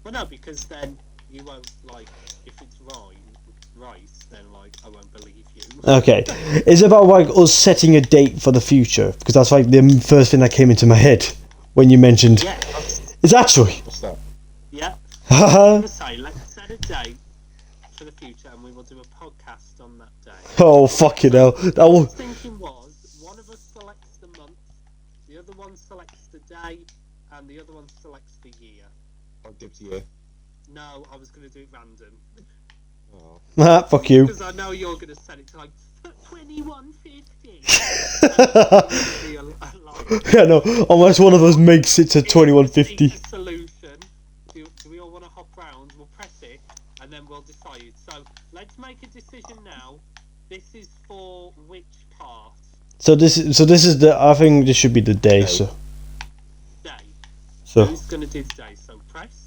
Well, no, because then you won't like if it's right, then like I won't believe you. Okay, is it about like us setting a date for the future? Because that's like the first thing that came into my head when you mentioned. Yeah. It's actually. What's that? Yeah. I'm gonna say let's set a date for the future, and we will do a podcast on that day. Oh fucking hell! That What I will. was thinking was one of us selects the month, the other one selects the day, and the other one selects the year. I'll dibs you. No, I was going to do it random. Oh. Ah, fuck you. Because I know you're going to set it to like 2150. Yeah, no. Unless one of us makes it to 2150. Solution. Do we all want to hop round? We'll press it, and then we'll decide. So let's make a decision now. This is for which part? So this is the. I think this should be the day. So. Day. So. Who's going to do the day? So press.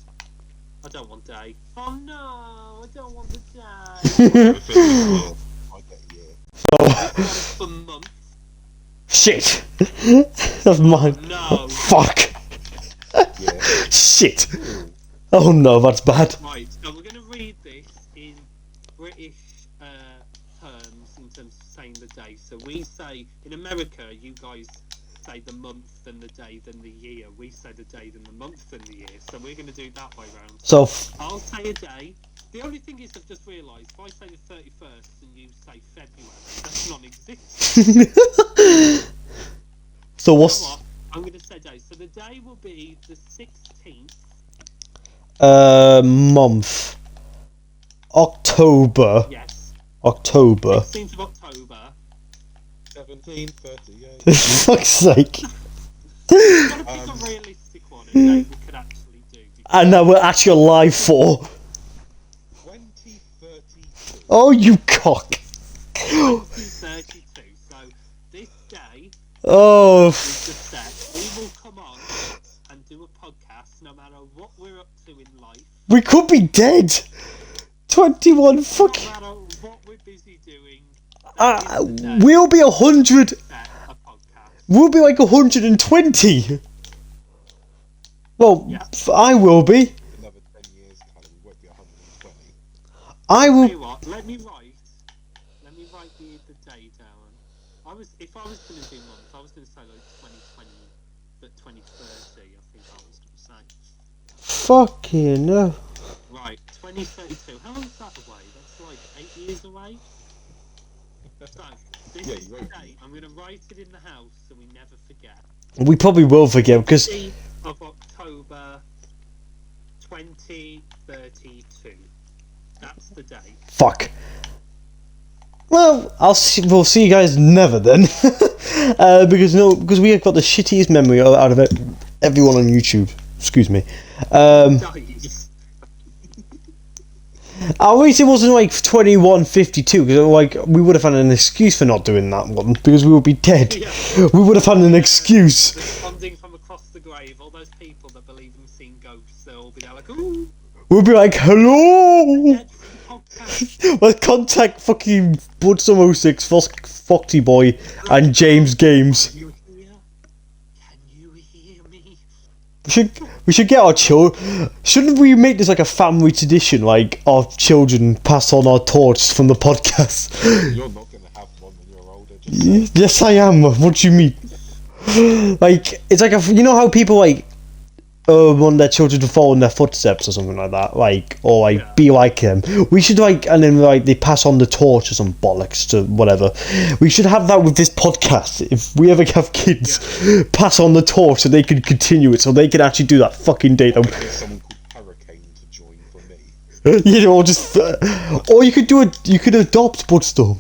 I don't want day. Oh no, I don't want the day. I get you. This one's for month. Shit. That's mine. No. Fuck. Yeah. Shit. Oh no, that's bad. Right, so we're going to read this in British terms in terms of saying the day. So we say, in America, you guys say the month, then the day, then the year. We say the day, then the month, then the year. So we're going to do that way round. So. I'll say a day, The only thing is, I've just realised, if I say the 31st and you say February, that's non-existent. So You know what's what? I'm going to say day. So the day will be the 16th. month? October. Yes. October. 16th of October. 1738. Fuck's sake. It's got to pick a realistic one, a day we could actually do. And now we're actually alive for. 2032. Oh, you cock. 2032. So this day Oh, is the set. We will come on and do a podcast no matter what we're up to in life. we could be dead. 21 fucking. No matter what we're busy doing. That is the day We'll be 100. set a podcast. We'll be like 120. Well, Yeah. I will be. Another 10 years, Callum, we won't be 120. I Tell will. you what, let me write the day down. If I was going to do months, I was going to say like 2020, but 2030, I think I was going to say. Fucking no. Right, 2032. How long is that away? That's like 8 years away. So, this Yeah, is you the won't. date. I'm going to write it in the house so we never forget. We probably will forget because 16th of October 2032. That's the date. fuck. Well, we'll see you guys never then, because we have got the shittiest memory out of everyone on YouTube. Excuse me. Dies. I wish it wasn't like 2152 because like we would have had an excuse for not doing that one because we would be dead. Yeah. We would have had an excuse. Responding from across the grave, all those people that believe in seeing ghosts, they'll all be there like, ooh, We'll be like, hello. dead for the podcast. Let's contact fucking Bloodstorm 06, Foxy Boy, and James Games. Can you hear? Can you hear me? We should get our children. Shouldn't we make this like a family tradition? Like our children pass on our torch from the podcast. You're not going to have one when you're older. Just Yes, I am. What do you mean? Like it's like you know how people like want their children to follow in their footsteps or something like that, like or like Yeah. be like them. We should like and then like they pass on the torch or some bollocks to whatever. We should have that with this podcast. If we ever have kids, pass on the torch so they can continue it, so they can actually do that fucking date. get someone called Hurricane to join for me. You know, or just or you could do it. You could adopt Bloodstorm.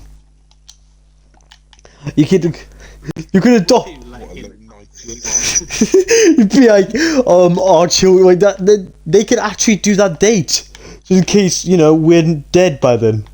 You could adopt. Too late. What a little night. You'd be like, our children like that. They could actually do that date, just in case we're dead by then,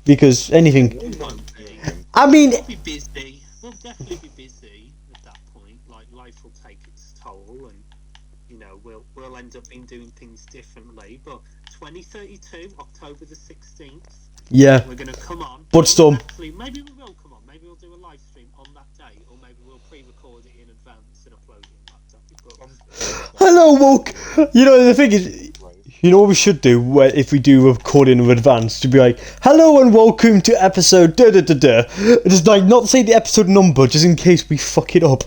because anything. We won't be. I mean, We'll be busy. We'll definitely be busy at that point. Like life will take its toll, and we'll end up doing things differently. But 2032, October the 16th, yeah, we're gonna come on. Bloodstorm. Actually, maybe we will come on. Maybe we'll do a live stream on that day, or maybe we'll pre-record it in advance and upload it on that day. But Hello, woke. The thing is, what we should do if we do record in advance to be like, hello and welcome to episode da da da da. Just like not say the episode number, just in case we fuck it up.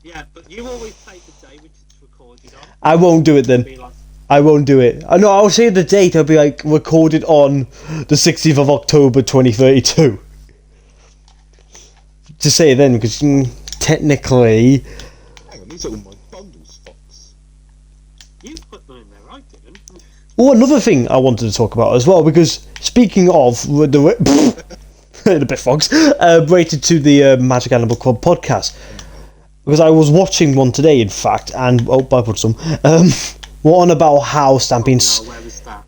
yeah, but you always say the day which it's recorded on. I won't do it then. Be like, I won't do it. I know. I'll say the date. I'll be like recorded on the 16th of October 2032. To say it then, because technically, Hang on, these are all my bundles, Fox. you put them in there, I didn't. oh, another thing I wanted to talk about as well, because speaking of the a bit fox rated to the Magic Animal Club podcast, because I was watching one today, in fact, and I put some one about how Stampede. No, where was that?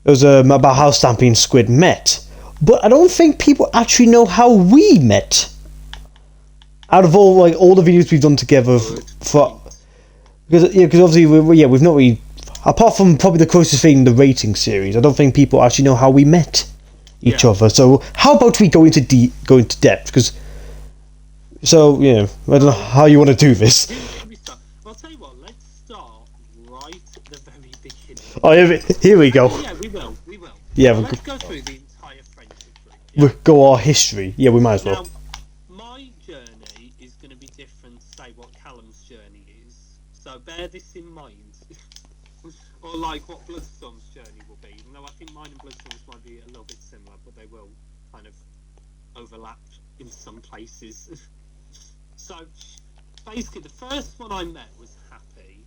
It was about how Stampede Squid met, but I don't think people actually know how we met. Out of all the videos we've done together, because obviously we've not really, apart from probably the closest thing, the rating series. I don't think people actually know how we met each other. So how about we go into depth? Because I don't know how you want to do this. I'll tell you what, let's start right at the very beginning. Oh, here we go. Yeah, we will. Yeah, Let's go through the entire friendship group. Yeah? we'll go our history. Yeah, we might as well. Now, my journey is going to be different to say what Callum's journey is. So bear this in mind. or like what Bloodstorm's journey will be. Even though I think mine and Bloodstorm's might be a little bit similar, but they will kind of overlap in some places. So basically, the first one I met was Happy,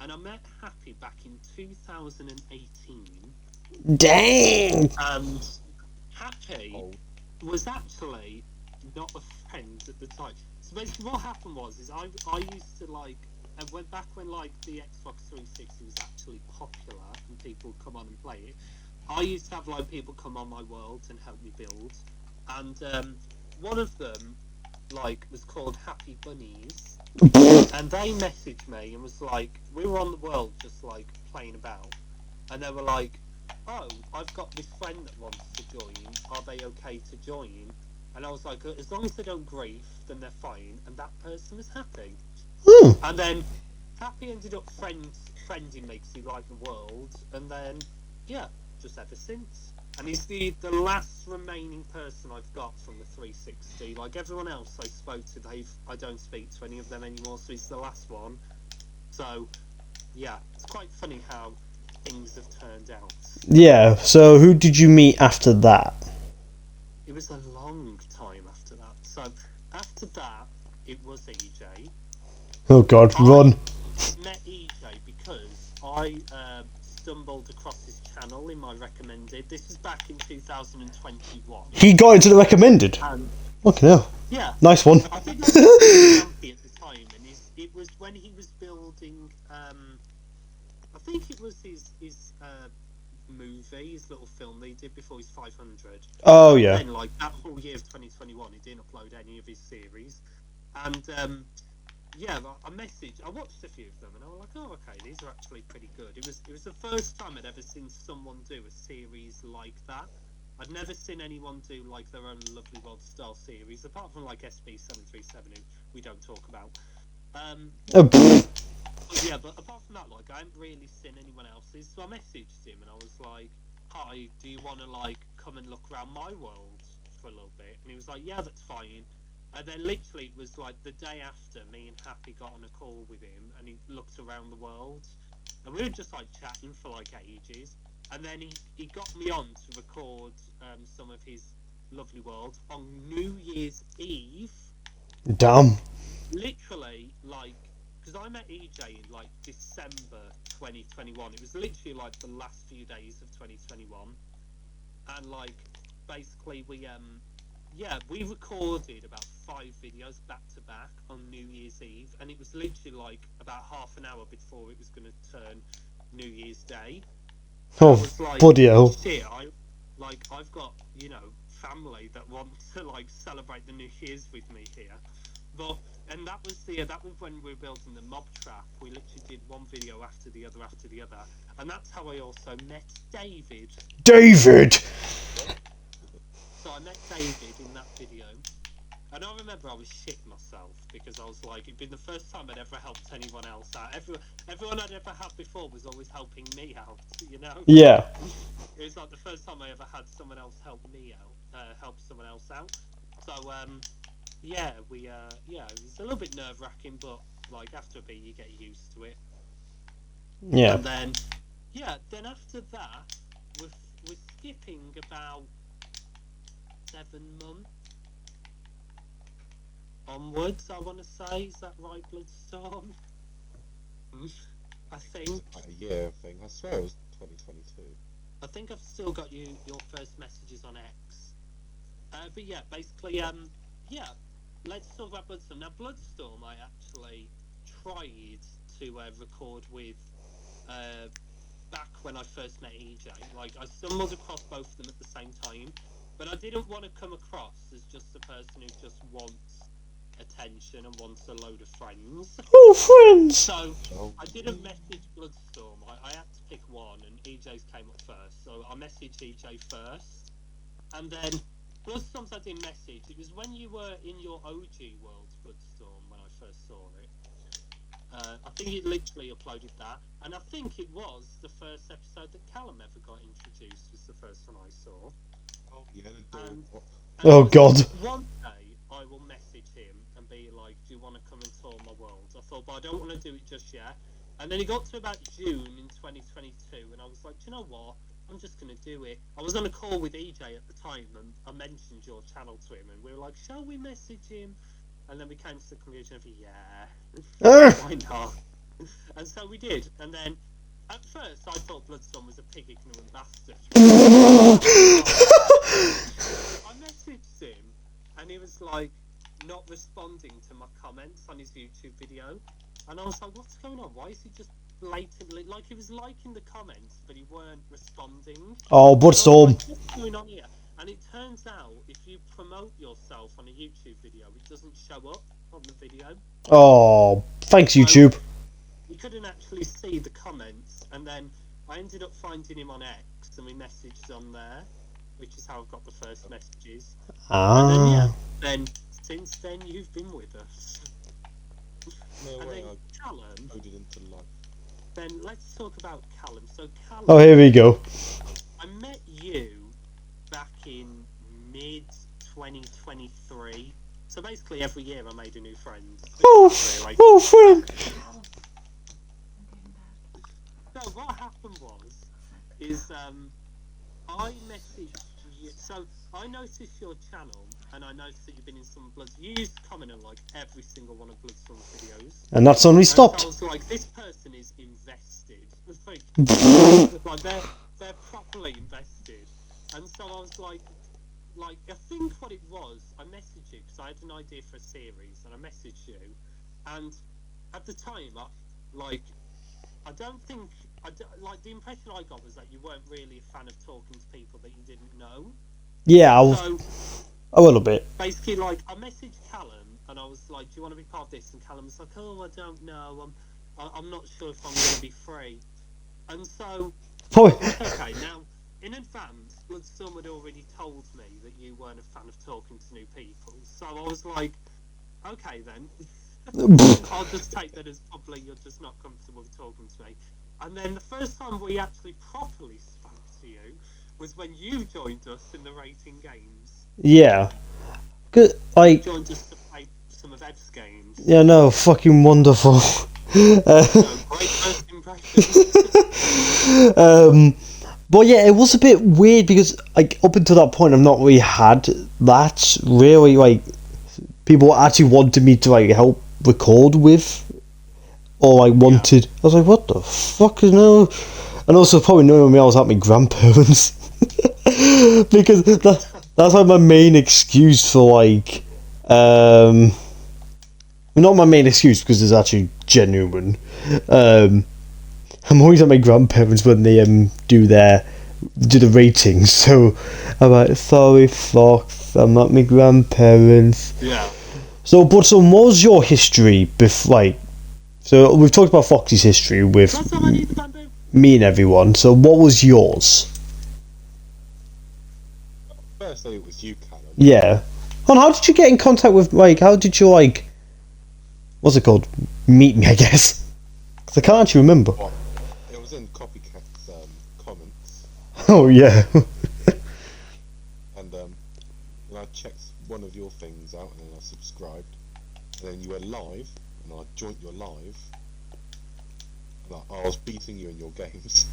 and I met Happy back in 2018. Dang! And Happy was actually not a friend at the time. So basically, what happened was, I used to like, and back when like the Xbox 360 was actually popular and people would come on and play it, I used to have like people come on my world and help me build, and one of them like was called Happy Bunnies, and they messaged me and was like, we were on the world just like playing about, and they were like, oh, I've got this friend that wants to join, are they okay to join? And I was like, as long as they don't grief, then they're fine, and that person was Happy. And then Happy ended up friending me because he liked the world, and then, yeah, just ever since. And he's the last remaining person I've got from the 360. Like, everyone else I spoke to, I don't speak to any of them anymore, so he's the last one. So, yeah, it's quite funny how things have turned out. Yeah, so who did you meet after that? It was a long time after that. So, after that, it was EJ. Oh god, run. I met EJ because I stumbled across his channel in my recommended. This was back in 2021. He got into the recommended? Okay, no. Yeah. Nice one. I think I was Grumpy at the time, and it was when he was building, I think it was his movie, his little film that he did before his 500. Oh, yeah. Then, like, that whole year of 2021, he didn't upload any of his series. And, yeah, I watched a few of them, and I was like, oh, okay, these are actually pretty good. It was the first time I'd ever seen someone do a series like that. I'd never seen anyone do, like, their own Lovely World style series, apart from, like, SB737, who we don't talk about. Yeah, but apart from that, like, I haven't really seen anyone else's, so I messaged him, and I was like, hi, do you want to, like, come and look around my world for a little bit? And he was like, yeah, that's fine. And then literally it was like the day after, me and Happy got on a call with him, and he looked around the world, and we were just like chatting for like ages, and then he got me on to record some of his Lovely World on New Year's Eve. Damn. Literally, like, because I met EJ in like December 2021. It was literally like the last few days of 2021, and like basically we recorded about 5 videos back to back on New Year's Eve, and it was literally like about half an hour before it was going to turn New Year's Day. Oh, like, bloody hell. Shit, I've got, you know, family that want to like celebrate the New Year's with me here. And that was when we were building the mob trap. We literally did one video after the other, and that's how I also met David. David! So I met David in that video, and I remember I was shitting myself because I was like, it'd been the first time I'd ever helped anyone else out. Everyone I'd ever had before was always helping me out, you know? Yeah. It was like the first time I ever had someone else help me out, help someone else out. So, yeah, it was a little bit nerve-wracking, but like after a bit you get used to it. Yeah. And then, then after that, we're skipping about 7 months onwards, I want to say. Is that right, Bloodstorm? I think. It's a year thing. I swear it was 2022. I think I've still got your first messages on X. But yeah, basically, let's talk about Bloodstorm. Now, Bloodstorm, I actually tried to record with back when I first met EJ. Like, I stumbled across both of them at the same time, but I didn't want to come across as just a person who just wants attention and wants a load of friends. Oh, friends! So, I didn't message Bloodstorm. I had to pick one, and EJ's came up first. So, I messaged EJ first, and then Bloodstorm's I didn't message. It was when you were in your OG world, Bloodstorm, when I first saw it. I think it literally uploaded that, and I think it was the first episode that Callum ever got introduced. Was the first one I saw. Oh yeah. And God. One day I will message him and be like, "Do you want to come and tour my world?" I thought, but I don't want to do it just yet. And then it got to about June in 2022, and I was like, do you know what? I'm just going to do it. I was on a call with EJ at the time, and I mentioned your channel to him, and we were like, shall we message him? And then we came to the conclusion of, why not? And so we did. And then, at first, I thought Bloodstorm was a pig ignorant bastard. I messaged him, and he was like, not responding to my comments on his YouTube video. And I was like, what's going on? Why is he just blatantly, like, he was liking the comments, but he weren't responding? Oh, Bloodstorm. Like, what's going on here? And it turns out, if you promote yourself on a YouTube video, it doesn't show up on the video. Oh, thanks, YouTube. You couldn't actually see the comments, and then I ended up finding him on X, and we messaged on there, which is how I got the first messages. Ah. And then, then since then you've been with us. No and way, then Callum. Coded into life. Then let's talk about Callum. So Callum. Oh, here we go. I met you back in mid 2023. So basically every year I made a new friend. Friend. So what happened is I messaged you. So I noticed your channel, and I noticed that you've been in some Bloods. You used to comment on like every single one of Bloodstorm's videos. And that's when we stopped. So I was like, this person is invested. like they're properly invested. And so I was like I think what it was, I messaged you because I had an idea for a series, and I messaged you, and at the time, I don't think, the impression I got was that you weren't really a fan of talking to people that you didn't know. Yeah, So, a little bit. basically, like, I messaged Callum, and I was like, do you want to be part of this? And Callum was like, oh, I don't know, I'm not sure if I'm going to be free. And so, okay, now, in advance, Bloodstorm had already told me that you weren't a fan of talking to new people. So I was like, okay then, I'll just take that as probably you're just not comfortable with talking to me. And then the first time we actually properly spoke to you was when you joined us in the rating games. Yeah. Good. You joined us to play some of Ev's games. Yeah, no, fucking wonderful. So, great first impression. But yeah, it was a bit weird because like up until that point I've not really had that really like people actually wanted me to like help record with, or like wanted. I was like, what the fuck is no? And also probably knowing me, I was at my grandparents because that's like my main excuse for like not my main excuse because it's actually genuine. I'm always at my grandparents when they do the ratings, so I'm like, sorry Fox, I'm at my grandparents. Yeah. So, but so what was your history so we've talked about Foxy's history with me and everyone, so what was yours? Firstly, it was you, Callum. Yeah. And how did you get in contact with, how did you, what's it called? Meet me, I guess. Because I can't actually remember. What? It was in Copycat's comments. Oh, yeah. And I checked one of your things out, and then I subscribed. And then you were live, and I joined your live. And I was beating you in your games.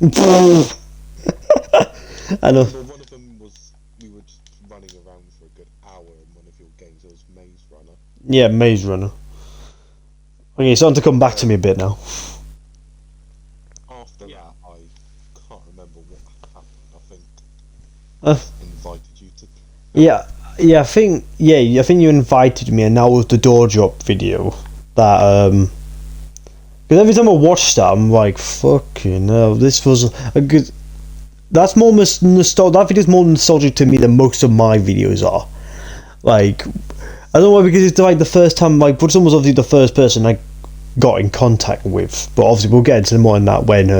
I know. One of them was, we were just running around for a good hour in one of your games. It was Maze Runner. Yeah, Maze Runner. Okay, it's starting to come back to me a bit now. After that, I can't remember what happened. I think I invited you to. Yeah, I think you invited me, and that was the door drop video. That because every time I watched that, I'm like, fucking hell, this was a good. That's more nostalgic. That video's more nostalgic to me than most of my videos are. Like, I don't know, because it's like the first time, like, Bloodstorm was obviously the first person I got in contact with, but obviously we'll get into more on that when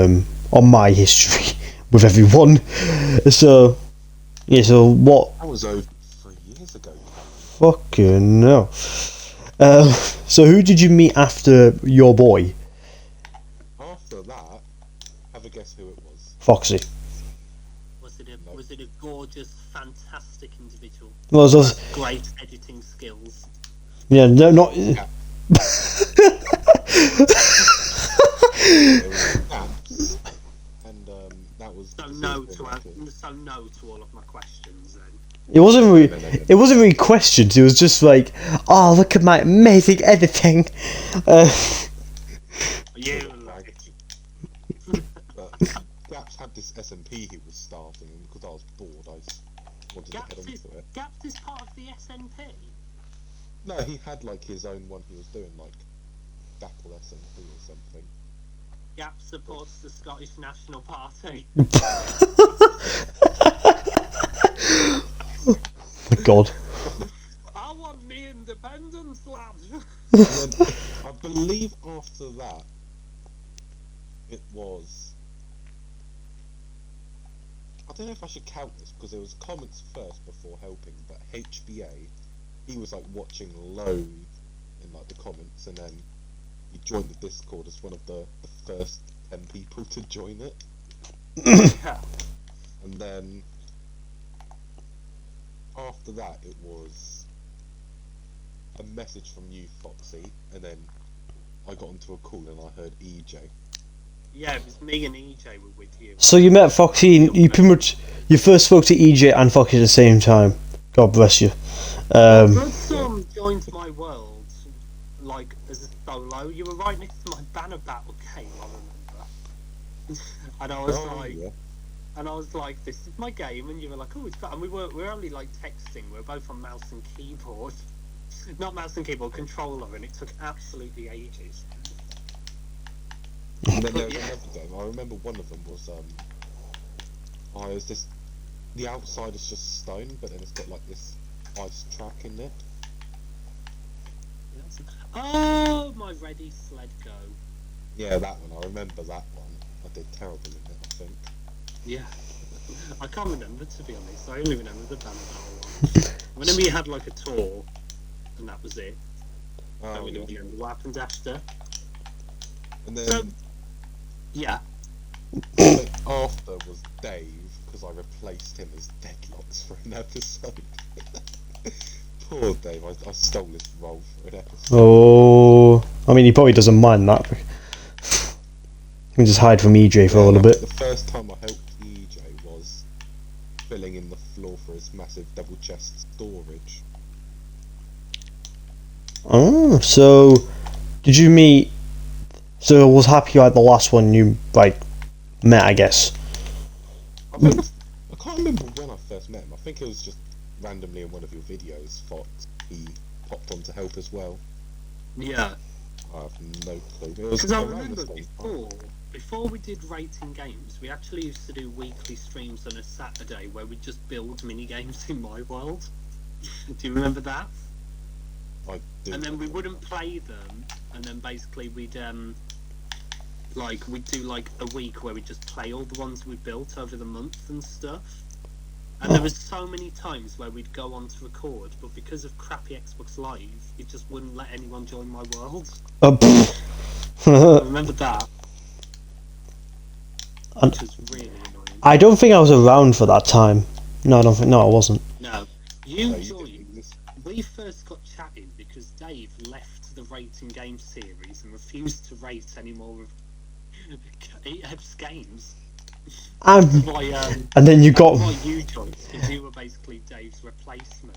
on my history with everyone. So yeah, so what? That was over 3 years ago. Fucking no. So who did you meet after your boy? After that, have a guess who it was. Foxy. Was it a gorgeous, fantastic individual? Well, it was, great editing skills. yeah, no, not. Yeah. There was gaps, and that was So no to all of my questions then. It wasn't really questions. It was just like, oh, look at my amazing editing. You But Gaps had this SMP he was starting, and because I was bored, I just wanted to head onto it. Gaps is part of the SNP. No, he had like his own one he was doing, like Dapple SMP or something. Gaps supports the Scottish National Party. My God. I want me independence, lad. And then, I believe after that, it was... I don't know if I should count this, because it was comments first before helping, but HBA, he was like watching loads in like the comments, and then he joined the Discord as one of the first 10 people to join it. Yeah. And then after that, it was a message from you, Foxy, and then I got onto a call and I heard EJ. Yeah, it was me and EJ were with you. So you met Foxy, and you first spoke to EJ and Foxy at the same time. God bless you. Bloodstorm joined my world, like, as a solo. You were right next to my banner battle game, I remember. And I was like, this is my game, and you were like, oh, it's fun. And we were only like texting. We were both on mouse and keyboard. Not mouse and keyboard, controller, and it took absolutely ages. And then there was another game. I remember one of them was the outside is just stone, but then it's got like this ice track in it. Oh, my ready sled go. Yeah, that one. I remember that one. I did terrible in it, I think. Yeah. I can't remember, to be honest. I only remember the banner battle one. I remember you had like a tour, and that was it. I don't really remember what happened after. And then So, yeah. after was Dave, because I replaced him as Deadlocks for an episode. Poor Dave, I stole his role for an episode. Oh, I mean, he probably doesn't mind that. He can just hide from EJ for a little bit. The first time I helped EJ was filling in the floor for his massive double chest storage. Oh, so did you meet? So I was happy you had the last one you like met, I guess. I can't remember when I first met him. I think it was just randomly in one of your videos, Fox. He popped on to help as well. Yeah. I have no clue. It was Because I around remember the same time. before we did rating games, we actually used to do weekly streams on a Saturday where we'd just build mini games in my world. Do you remember that? I do. And then we wouldn't play them, and then basically we'd do like a week where we just play all the ones we built over the month and stuff. And there was so many times where we'd go on to record, but because of crappy Xbox Live, it just wouldn't let anyone join my world. I remember that. Which was really annoying. I don't think I was around for that time. No, I don't think. No, I wasn't. No, you joined. We first got chatting because Dave left the rating game series and refused to rate any more of EF's games. And then you got. Why you joined? Because you were basically Dave's replacement.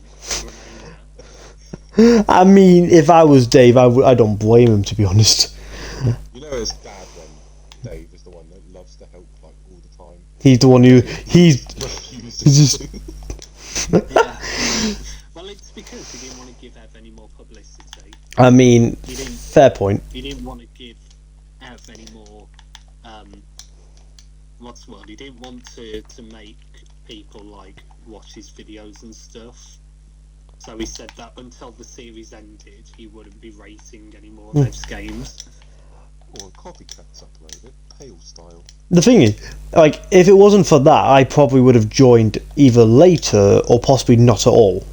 I mean, if I was Dave, I don't blame him, to be honest. You know it's bad when Dave is the one that loves to help like all the time. He's the one who he's Refuses just. Yeah. Well, it's because he didn't want to give Ev any more publicity. I mean, fair point. He didn't want to give Ev any more. What's the word? He didn't want to make people like watch his videos and stuff. So he said that until the series ended, he wouldn't be rating any more of Ev's games. Oh, copycats uploaded, Pale style. The thing is, like, if it wasn't for that, I probably would have joined either later or possibly not at all.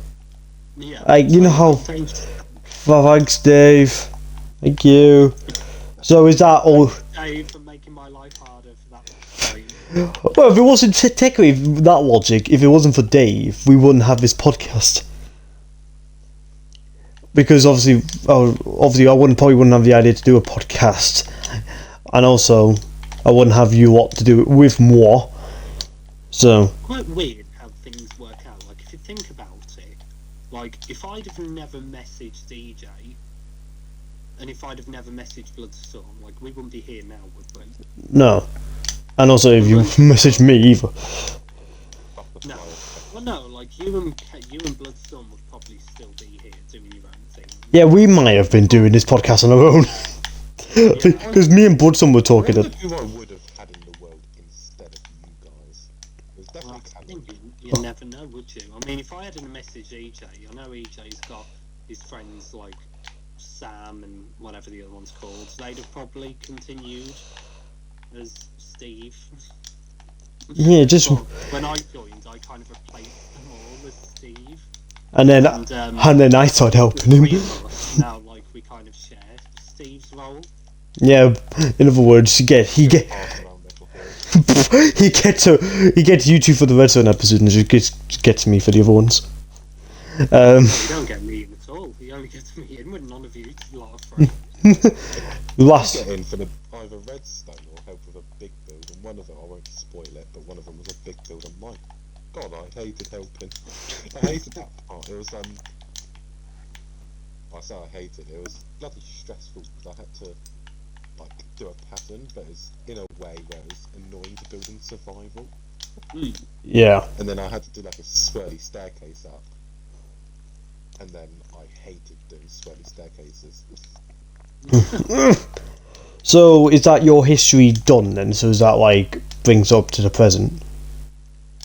Yeah. Like, you know how. Thanks, Dave. Thank you. So is that all? Dave for making my life harder for that. Well, if it wasn't technically that logic, if it wasn't for Dave, we wouldn't have this podcast. Because obviously, I probably wouldn't have the idea to do a podcast and also I wouldn't have you lot to do it with moi. So Quite weird how things work out. Like, if you think about it, like, if I'd have never messaged DJ, and if I'd have never messaged Bloodstorm, like, we wouldn't be here now, would we? no, and also if you message me either. No. Well, no, like, you and Bloodstorm would probably still be here doing your own thing. Yeah, we might have been doing this podcast on our own. Because me and Bloodstorm were talking. Who I would have had in the world instead of you guys? It was Well, definitely I think Cameron. you never know, would you? I mean, if I hadn't messaged EJ, I know EJ's got his friends like Sam and whatever the other one's called. They'd have probably continued as Steve. Yeah, just But when I joined, I kind of replaced them all as Steve. and then I started helping him. Three of us now, like, we kind of share Steve's role. Yeah, in other words, he gets you two for the Redstone episode and just gets me for the other ones. You don't get me in at all. You only get me in when none of you laugh right. Last Get in for either Redstone or help with a big build, and one of them, I won't spoil it, but one of them was a big build on mine. God, I hated helping. I hated that part. It was I say I hated it. It was bloody stressful because I had to like do a pattern, but it was in a way where it was annoying to build in survival. yeah. And then I had to do like a swirly staircase up, and then I hated doing swirly staircases. So is that your history done then? So is that like brings up to the present?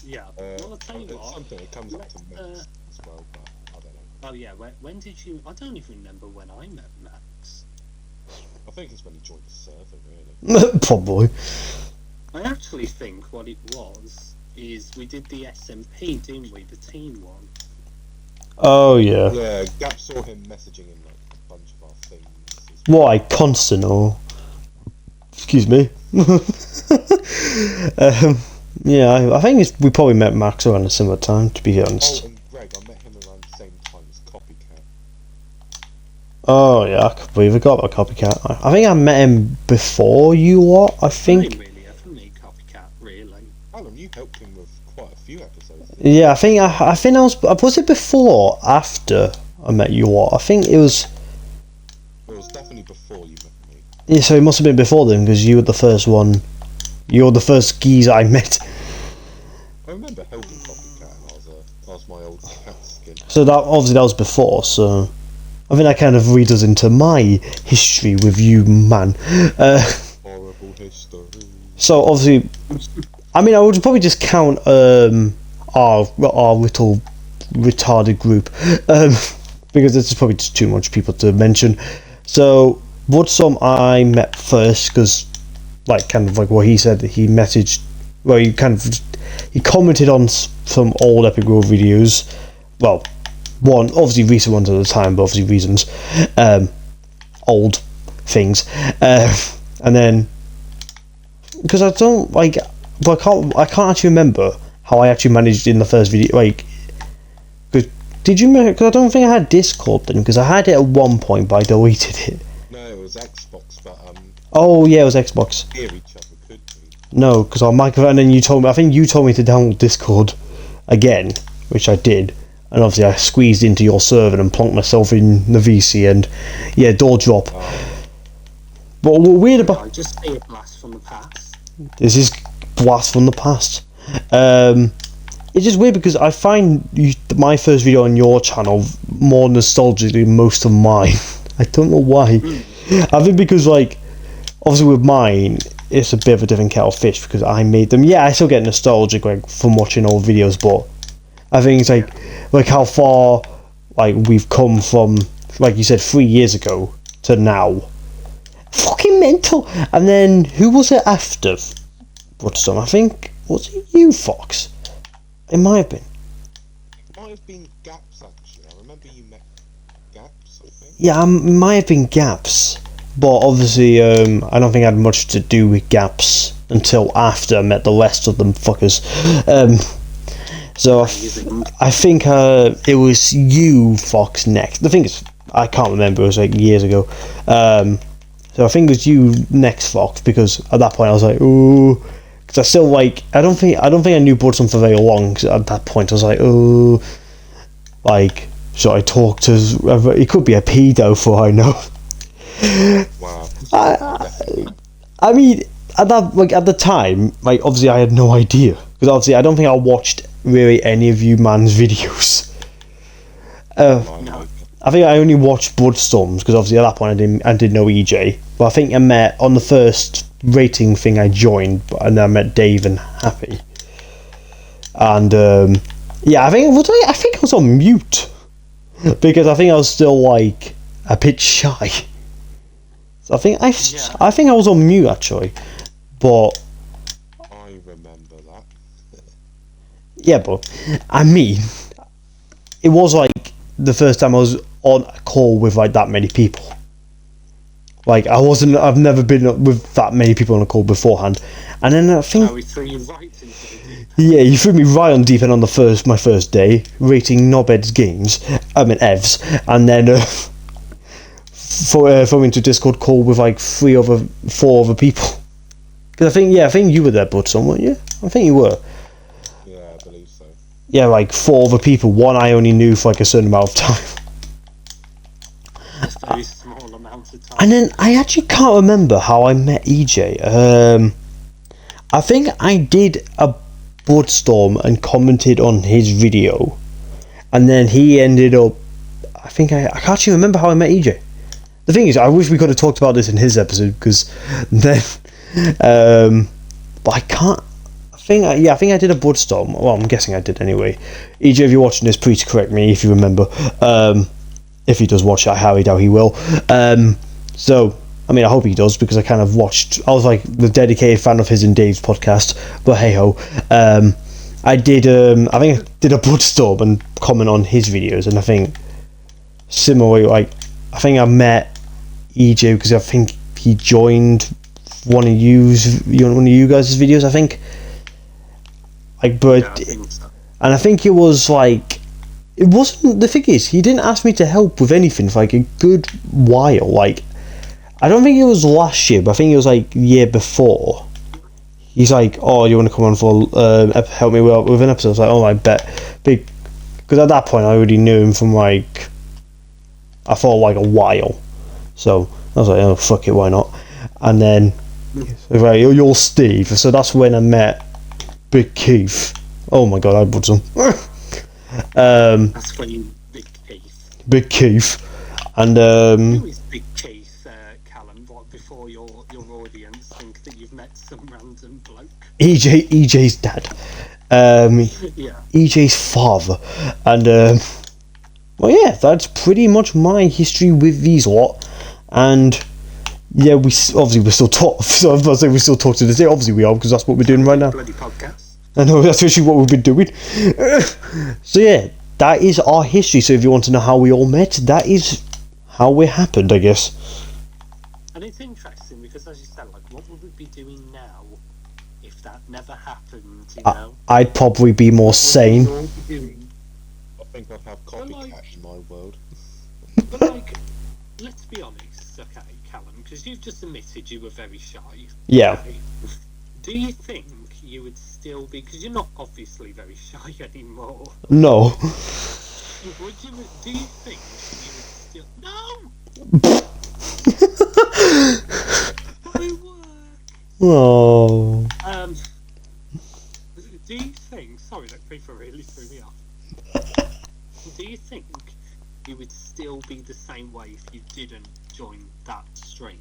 Yeah. Well, I'll tell you It's what. something that comes up to Max as well, but I don't know. Oh yeah, when did you? I don't even remember when I met Max. I think it's when he joined the server, really. Probably. I actually think what it was is we did the SMP, didn't we? The teen one. Oh yeah. Yeah, Gap saw him messaging in like a bunch of our things. Why constant or? Excuse me. Yeah, I think we probably met Max around a similar time. To be honest. Oh, and Greg, I met him around the same time as Copycat. Oh yeah, I can't believe I got a copycat. I think I met him before you lot. I I think. didn't really ever meet Copycat, really. Alan, you helped him with quite a few episodes. Yeah, I think I was it before or after I met you lot. I think it was. It was definitely before you met me. Yeah, so it must have been before then because you were the first one. You're the first geezer I met. I remember helping Copycat, and I was my old cat skin. So that was before. So I think that kind of reads us into my history with you, man. Horrible history. So obviously, I mean, I would probably just count our little retarded group because it's probably just too much people to mention. So Bloodstorm I met first because, like, kind of like what he said, he messaged. Well, he commented on some old Epic World videos. Well, one obviously recent ones at the time, but obviously reasons, old things, and then because I don't like, but I can't actually remember how I actually managed in the first video. Like, did you? Because I don't think I had Discord then, because I had it at one point, but I deleted it. No, it was Xbox, but Oh yeah, it was Xbox. hear each other could be. No, because on microphone, and then you told me. I think you told me to download Discord again, which I did. And obviously I squeezed into your server and plonked myself in the VC and yeah, door drop. But what weird about I just say a blast from the past. this is blast from the past. It's just weird because I find my first video on your channel more nostalgic than most of mine. I don't know why. I think because like obviously with mine it's a bit of a different kettle of fish because I made them. Yeah, I still get nostalgic like from watching old videos, but I think it's like how far like we've come from, like you said, 3 years ago to now. Fucking mental. And then who was it after Bloodstorm? I think was it you, Fox? It might have been. It might have been Gaps actually. I remember you met Gaps, I think. Yeah, it might have been Gaps, but obviously I don't think I had much to do with Gaps until after I met the rest of them fuckers. So I think it was you, Fox, next. The thing is, I can't remember. It was like years ago. So I think it was you next, Fox, because at that point I was like, ooh, because I still like, I don't think I knew Bloodstorm for very long. 'Cause at that point I was like, ooh, like, should I talk to? It could be a pedo for all I know. Wow. I mean, at the time, like, obviously I had no idea, because obviously I don't think I watched really any of you man's videos. I think I only watched Bloodstorms because obviously at that point I didn't know EJ. But I think I met on the first rating thing I joined, and then I met Dave and Happy. And yeah, I think I was on mute because I think I was still like a bit shy. So I think I was on mute actually, but I remember that. yeah, but I mean, it was like the first time I was on a call with like that many people. Like I've never been with that many people on a call beforehand. And then I think we threw you right into the deep. Yeah, you threw me right on deep end on my first day, rating Knobhead's games, Evs, and then throw into Discord call with like 4 other people. Because I think you were there, Bloodstorm, weren't you? I think you were. Yeah, I believe so. Yeah, like 4 other people. One I only knew for like a certain amount of time. A very small amount of time. And then I actually can't remember how I met EJ. I think I did a Bloodstorm and commented on his video, and then he ended up. I can't actually remember how I met EJ. The thing is, I wish we could have talked about this in his episode because then, but I can't. I think I did a Bloodstorm. Well, I'm guessing I did anyway. EJ, if you're watching this, please correct me if you remember. If he does watch it, I highly doubt he will. So, I mean, I hope he does because I kind of watched. I was like the dedicated fan of his and Dave's podcast. But hey ho, I did. I think I did a Bloodstorm and comment on his videos, and I think similarly, like I think I met EJ because I think he joined one of you guys' videos. I think. Like, but Yeah, I think so. and I think it was like. It wasn't. The thing is, he didn't ask me to help with anything for like a good while. Like, I don't think it was last year, but I think it was like the year before. He's like, "Oh, you want to come on for help me with an episode?" I was like, "Oh, I bet." Because at that point, I already knew him from like, I thought like a while. So I was like, "Oh, fuck it, why not?" And then, right, you're Steve. So that's when I met Big Keith. Oh my god, I bought some. That's when you Big Keith, and Who is Big Keith, Callum? What, before your audience think that you've met some random bloke? EJ's dad, Yeah. EJ's father, and well, yeah, that's pretty much my history with these lot, and yeah, we're still talk. So I was about to say we still talk to this day. Obviously, we are because that's what we're doing right now. Bloody podcast. I know that's actually what we've been doing. So yeah, that is our history. So if you want to know how we all met, that is how it happened, I guess. And it's interesting because, as you said, like, what would we be doing now if that never happened? You know, I'd probably be more sane. What would we all be doing? I think I'd have copycat in my world. But like, let's be honest, okay, Callum, because you've just admitted you were very shy. Yeah. Okay? Do you think you would still be? Because you're not obviously very shy anymore. No. Do you think you would still? No. My work. Oh. Do you think? Sorry, that paper really threw me off. Do you think you would still be the same way if you didn't join that stream?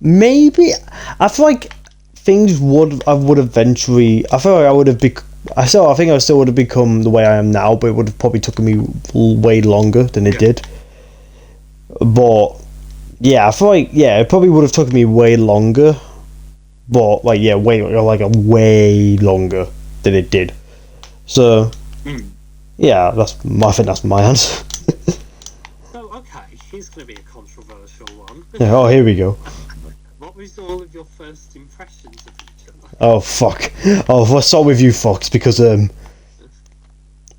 Maybe. I feel like things would eventually. I feel like I would have I think I still would have become the way I am now, but it would have probably taken me way longer than it did. But yeah, I feel like it probably would have taken me way longer. But like way longer than it did. So yeah, I think that's my answer. So okay, here's going to be a controversial one. Yeah, oh, here we go. What was all of your first impressions of each other? Oh fuck. Oh, let's start with you, Fox, because You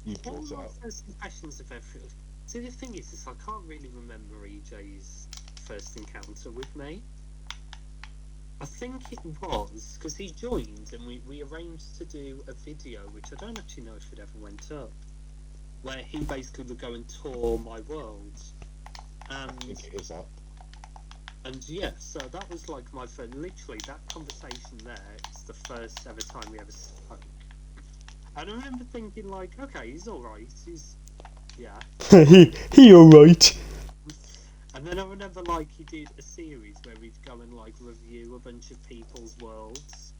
What brought were it your out. first impressions of everything? See, the thing is I can't really remember EJ's first encounter with me. I think it was because he joined and we arranged to do a video, which I don't actually know if it ever went up, where he basically would go and tour my world. I think it is up. And yeah, so that was like my first, literally that conversation there is the first ever time we ever spoke. And I remember thinking like, okay, he's alright, yeah. he alright. And then I remember like he did a series where we'd go and like review a bunch of people's worlds,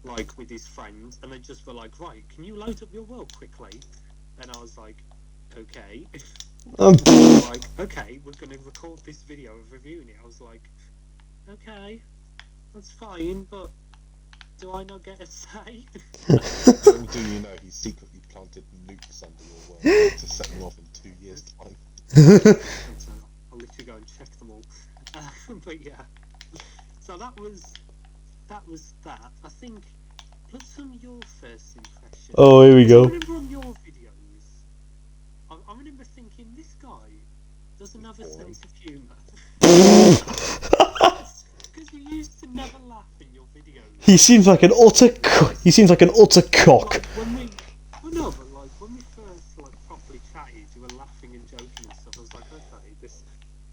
like with his friends, and they just were like, right, can you load up your world quickly? And I was like, okay. Like, okay, we're going to record this video of reviewing it. I was like, okay, that's fine, but do I not get a say? Little do you know, he secretly planted nukes under your world to set them off in 2 years' time. I'll literally go and check them all. But yeah, so that was that. I think, what's on your first impression? Oh, here we I go. remember on your videos, I remember thinking, this guy doesn't have a sense of humour. Because you used to never laugh in your videos. He seems like an utter cock. Like when we, well, no, but like when we first like properly chatted, you were laughing and joking and stuff. I was like, okay, this,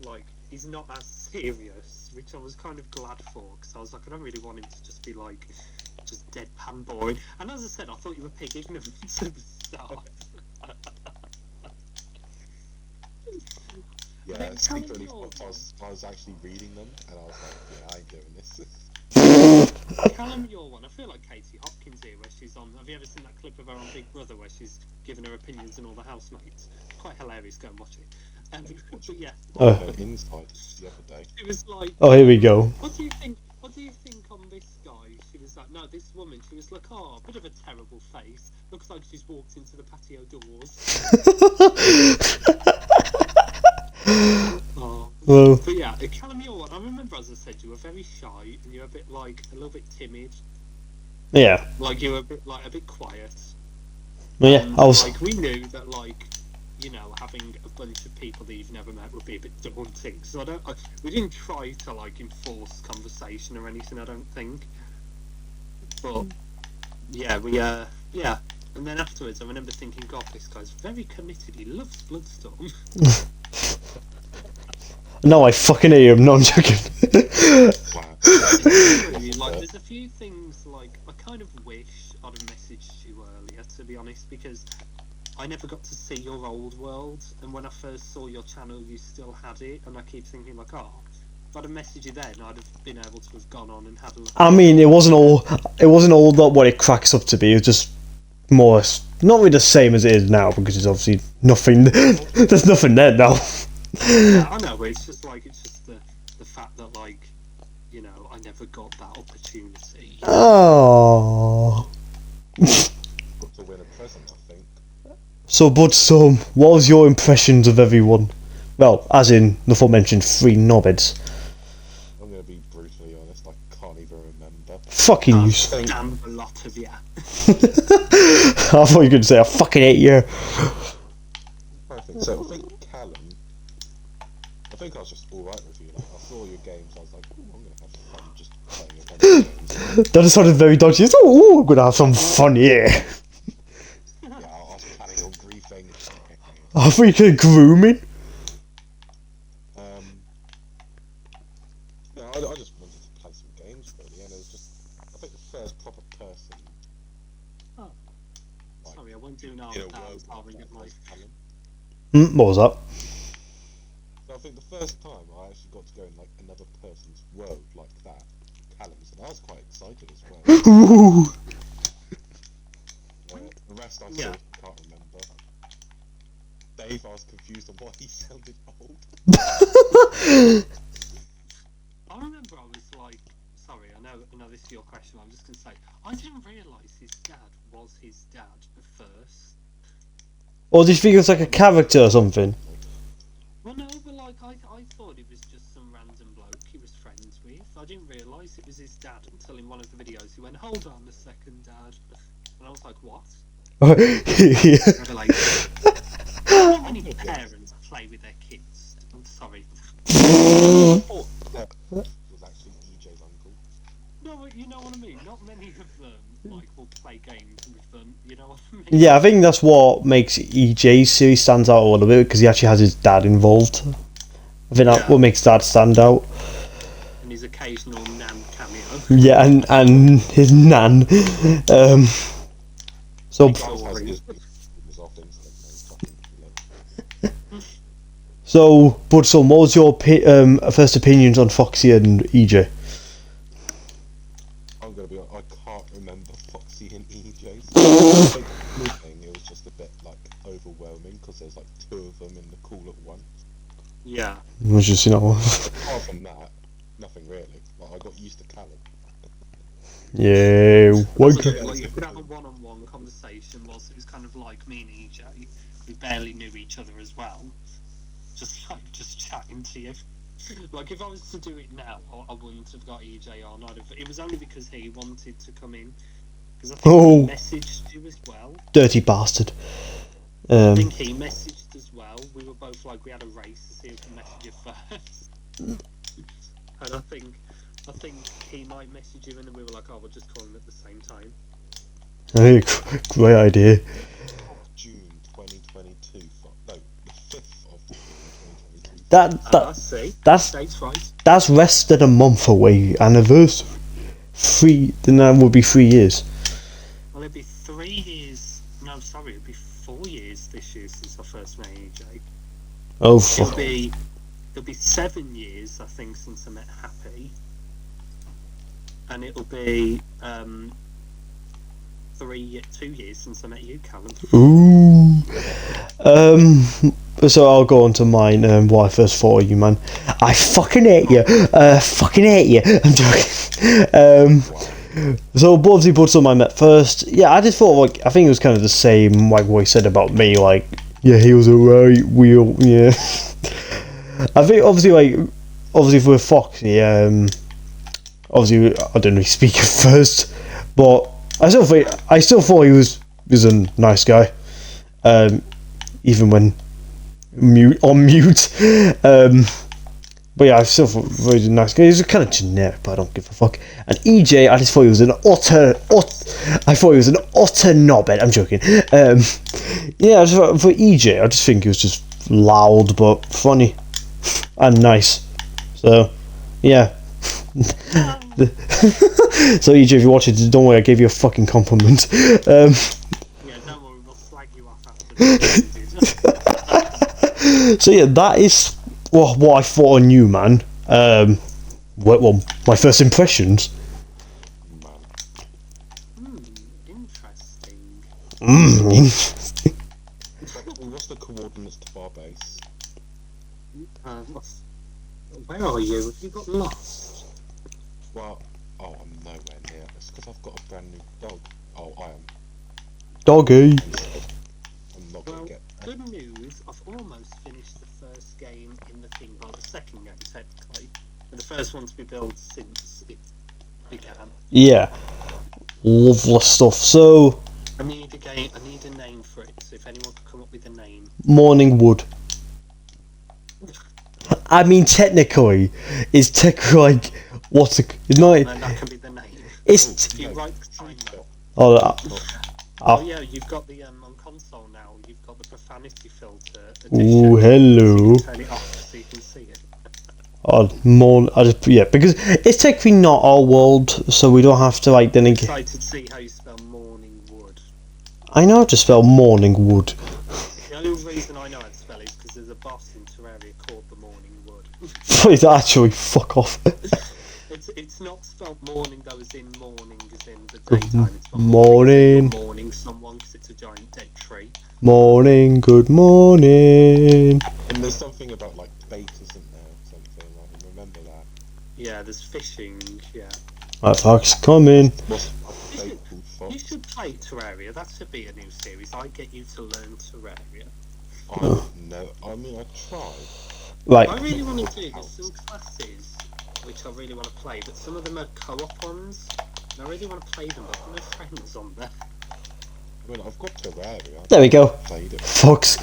like, he's not as serious, which I was kind of glad for, because I was like, I don't really want him to just be like, just deadpan boring. And as I said, I thought you were pig ignorant at the start. Yeah, secretly, I was actually reading them, and I was like, yeah, I ain't doing this. Callum, your one. I feel like Katie Hopkins here, where she's on. Have you ever seen that clip of her on Big Brother, where she's giving her opinions on all the housemates? Quite hilarious. Go and watch it. But yeah. Inside the other day. It was like. Oh, here we go. What do you think? What do you think on this guy? She was like, no, this woman. She was like, oh, a bit of a terrible face. Looks like she's walked into the patio doors. Oh. Well, But yeah, Callum, your one. I remember, as I said, you were very shy and you were a bit like a little bit timid. yeah. Like you were a bit quiet. Well, yeah, And, I was. like, we knew that, like, you know, having a bunch of people that you've never met would be a bit daunting. So we didn't try to like enforce conversation or anything. I don't think. But yeah, yeah. And then afterwards, I remember thinking, God, this guy's very committed. He loves Bloodstorm. No, I fucking hate him. No, I'm joking. Wow. Like, there's a few things, like, I kind of wish I'd have messaged you earlier, to be honest, because I never got to see your old world, and when I first saw your channel, you still had it, and I keep thinking, like, oh, if I'd have messaged you then, I'd have been able to have gone on and had a look. I mean, it wasn't all that what it cracks up to be. It was just more, not really the same as it is now, because there's obviously nothing. There's nothing there now. Yeah, I know, but it's just the fact that, like, you know, I never got that opportunity. Oh. Got to win a present, I think. So, Bloodstorm, what was your impressions of everyone? Well, as in the aforementioned 3 knobheads. I'm going to be brutally honest, I can't even remember. Fucking you. Damn a lot of you. I thought you were going to say, I fucking hate you. I think so. I think Callum. I think I was just alright with you. Like, I saw your games, I was like, ooh, I'm going to have fun just playing a bunch of games. That sounded very dodgy. Oh, I'm going to have some fun here. Yeah, I was planning on griefing. I thought you could grooming. No, I just wanted to play some games really, and it was just, I think the first proper person. Oh. Like, Sorry, I won't do now. in a That world was I'll like ring that up my. was Callum. What was that? So I think the first time I actually got to go in like another person's world like that, Callum's, and I was quite excited as well. Ooh. The rest I Yeah. can't remember. Dave, I was confused on why he sounded old. I remember I was like, sorry, I know this is your question. I'm just gonna say, I didn't realise his dad was his dad at first. Or did you think it was like a character or something? Well, no, but like I thought it was just some random bloke he was friends with. I didn't realise it was his dad until in one of the videos he went, "Hold on a second, Dad," and I was like, "What?" Yeah. Revelation. Not many parents play with their kids. I'm sorry. Oh, that was actually EJ's uncle. No, but you know what I mean. Not many of them like will play games with them. You know what I mean? Yeah, I think that's what makes EJ's series stands out a little bit because he actually has his dad involved. I think that's what makes Dad stand out. And his occasional Nan cameo. Yeah, and his nan. So so, Bloodstorm, what was your first opinions on Foxy and EJ? I'm gonna be honest, I can't remember Foxy and EJ's. It was just a bit like overwhelming because there's like two of them in the call at once. Yeah. It was just, Apart from that, nothing really. Like I got used to Callum. Yeah, Like you could have a one-on-one conversation whilst it was kind of like me and EJ. We barely knew each other as well. Just chatting to you. Like if I was to do it now, I wouldn't have got EJ on. It was only because he wanted to come in. Because I think he messaged you as well. Dirty bastard. I think he messaged as well. We were both like, we had a race to see who can message you first. And I think he might message you and then we were like, oh, we'll just call him at the same time. Hey, great idea. June 2022. No, the 5th of June 2022. Date's right. That's less than a month away. Anniversary. Then that would be 3 years. Well, it'd be 3 years. No, sorry, it'd be 4 years this year since I first met EJ. Oh, fuck. It'll be 7 years, I think, since I met Happy. And it'll be 2 years since I met you, Callum. Ooh. So I'll go on to mine. Why I first thought of you, man. I fucking hate you. Fucking hate you. I'm joking. So obviously Bloodstorm I met first. Yeah, I just thought I think it was kind of the same like what he said about me. Like, yeah, he was alright. Yeah. I think obviously with Foxy, obviously I didn't really speak at first, but I still thought he was a nice guy, even when on mute. But yeah, I still thought he was a nice guy. He was kind of generic, but I don't give a fuck. And EJ, I just thought he was an utter knobhead. I'm joking. Yeah, for EJ, I just think he was just loud but funny and nice. So yeah. So EJ, if you're watching, don't worry, I gave you a fucking compliment. Yeah, don't worry, we'll slag you off after this. So yeah, that is what I thought on you, man. Well, my first impressions. Interesting. Interesting. What's the coordinates to our base? Where are you? Have you got lost? Well, I'm nowhere near. It's because I've got a brand new dog. Oh, I am. Doggy. I'm not Well, gonna get. good news, I've almost finished the first game in the thing, well, the second game technically. And the first one to be built since it began. Yeah. Lovely stuff. So I need a name for it, so if anyone could come up with a name. Morning Wood. I mean, technically, it's like what's it? It's not. And that can be the name. It's. If you write the time though. Oh Yeah, you've got the on console now. You've got the profanity filter. Ooh, hello. Turn it off so you can see it. Because it's technically not our world, so we don't have to like then. Excited to see how you spell morning wood. I know how to spell morning wood. The only reason I know how to spell it is because there's a boss in Terraria called the Morning Wood. It's actually fuck off. It's not spelled morning though, as in morning, as in the daytime. It's spelled morning. Morning, someone, because it's a giant dead tree. Morning, good morning. And there's something about like bait, isn't there? Something I can remember that. Yeah, there's fishing. Yeah. Right, Fox, come in. What's a bait called Fox? You should play Terraria. That should be a new series. I get you to learn Terraria. No, I mean I tried. Right. I really want to do. There's some classes which I really want to play, but some of them are co-op ones. And I really want to play them, but I've no friends on there. I mean, I've got Terraria. There we go. Played it. Fox,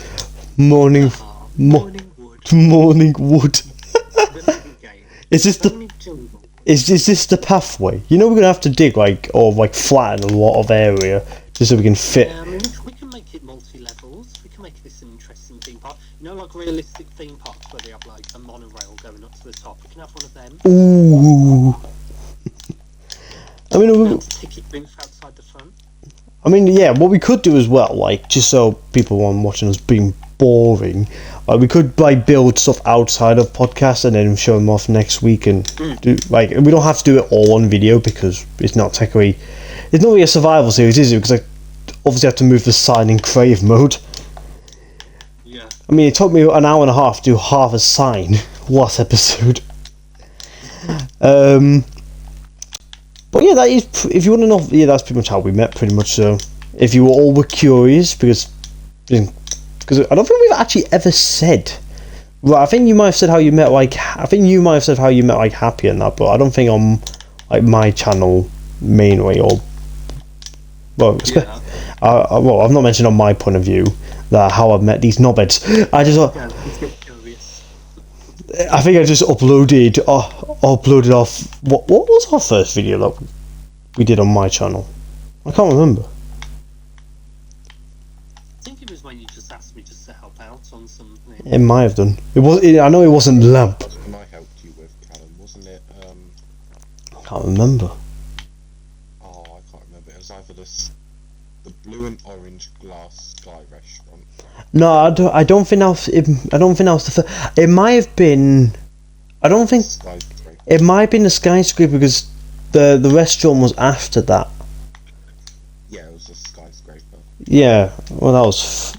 morning. Morning Wood. Morning Wood. The mini game. Is this the Only jungle. is this the pathway? You know we're gonna have to dig or flatten a lot of area just so we can fit. Yeah, I mean, we can make it multi-levels. We can make this an interesting theme park. You know, like realistic theme parks where they have like a monorail going up to the top. We can have one of them. Ooh. I mean, And ticket booth outside the front. yeah. What we could do as well, just so people weren't watching us being boring, we could build stuff outside of podcasts and then show them off next week and do we don't have to do it all on video because it's not technically, it's not really a survival series, is it? Because I obviously have to move the sign in creative mode. Yeah. I mean, it took me an hour and a half to do half a sign last episode. But yeah, that is, if you want to know, yeah, that's pretty much how we met, pretty much. So, if you all were curious, because I don't think we've actually ever said. Well, I think you might have said how you met, Happy and that, but I don't think on my channel mainly Yeah. I've not mentioned on my point of view that how I met these knobheads. I just thought. Yeah, let's get curious. I think I just uploaded off what was our first video that we did on my channel? I can't remember. I think it was when you just asked me just to help out on something. It might have done. I know it wasn't lamp. That's the one I helped you with, Callum, wasn't it? I can't remember. Oh, I can't remember. It was either the blue and orange glass sky restaurant. No, I don't think that was. I don't think that was the first. It might have been. I don't think Skyscraper. it might have been the skyscraper because the restaurant was after that. Yeah, it was a skyscraper. Yeah, well, that was.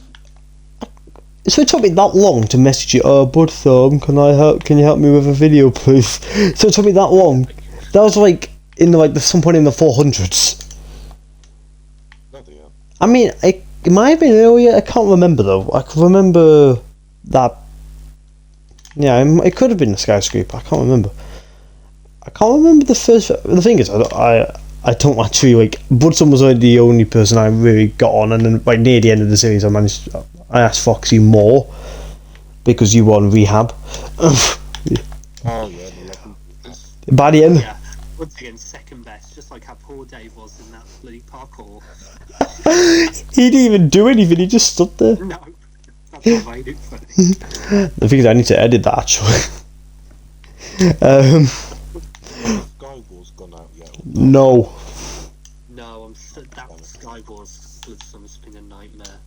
So it took me that long to message you. Oh, Bloodstorm, can you help me with a video, please? So it took me that long. That was in some point in the 400s. Bloody hell. I mean, it might have been earlier. I can't remember though. I can remember that. Yeah, it could have been the skyscraper. I can't remember. I can't remember the first. The thing is, I don't actually Bloodstorm was the only person I really got on, and then near the end of the series, I asked Foxy more because you were on rehab. Oh yeah, the 11. By the end, Yeah, once again, second best, just like how poor Dave was in that bloody parkour. he didn't even do anything. He just stood there. No, that's what made it funny. The thing is, I need to edit that actually. Skywall's gone out yet. No. No, that Skywars Bloodstorm's been a nightmare.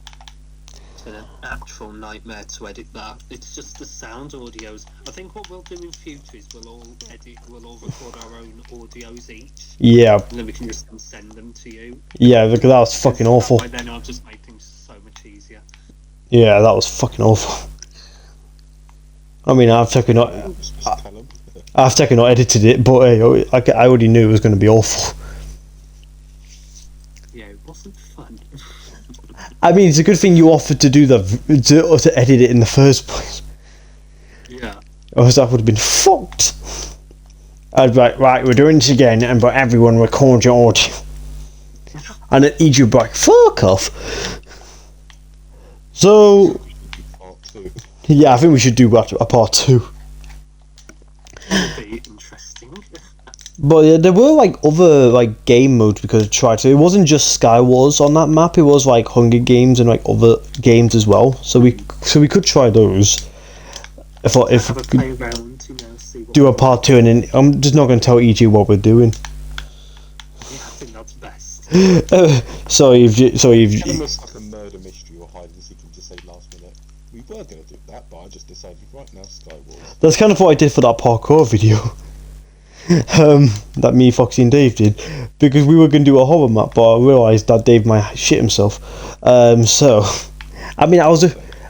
It's been an actual nightmare to edit that. It's just the sound audios. I think what we'll do in future is we'll all record our own audios each, Yeah. and then we can just send them to you. Yeah, because that was fucking awful. By then I'll just make things so much easier. Yeah, that was fucking awful. I mean, I've taken not edited it, but hey, I already knew it was going to be awful. Yeah, it wasn't fun. I mean, it's a good thing you offered to do to edit it in the first place. Yeah. Or else that would have been fucked. I'd be like, right, we're doing this again, and but everyone record your audio. And then EJ would be like, fuck off. So, Part 2. yeah, I think we should do a part 2. It'll be interesting. But yeah, there were other game modes we could have tried. So it wasn't just Sky Wars on that map. It was Hunger Games and other games as well. So we could try those. If Have a we play could around, see what do a part 2, and then I'm just not going to tell EG what we're doing. Yeah, I think that's best. So if Callum was like a murder mystery or hide and seek and just say last minute, we were going to do that, but I just decided right now Skywars. that's kind of what I did for that parkour video. That me, Foxy, and Dave did, because we were going to do a horror map, but I realised that Dave might shit himself. So, I mean, I was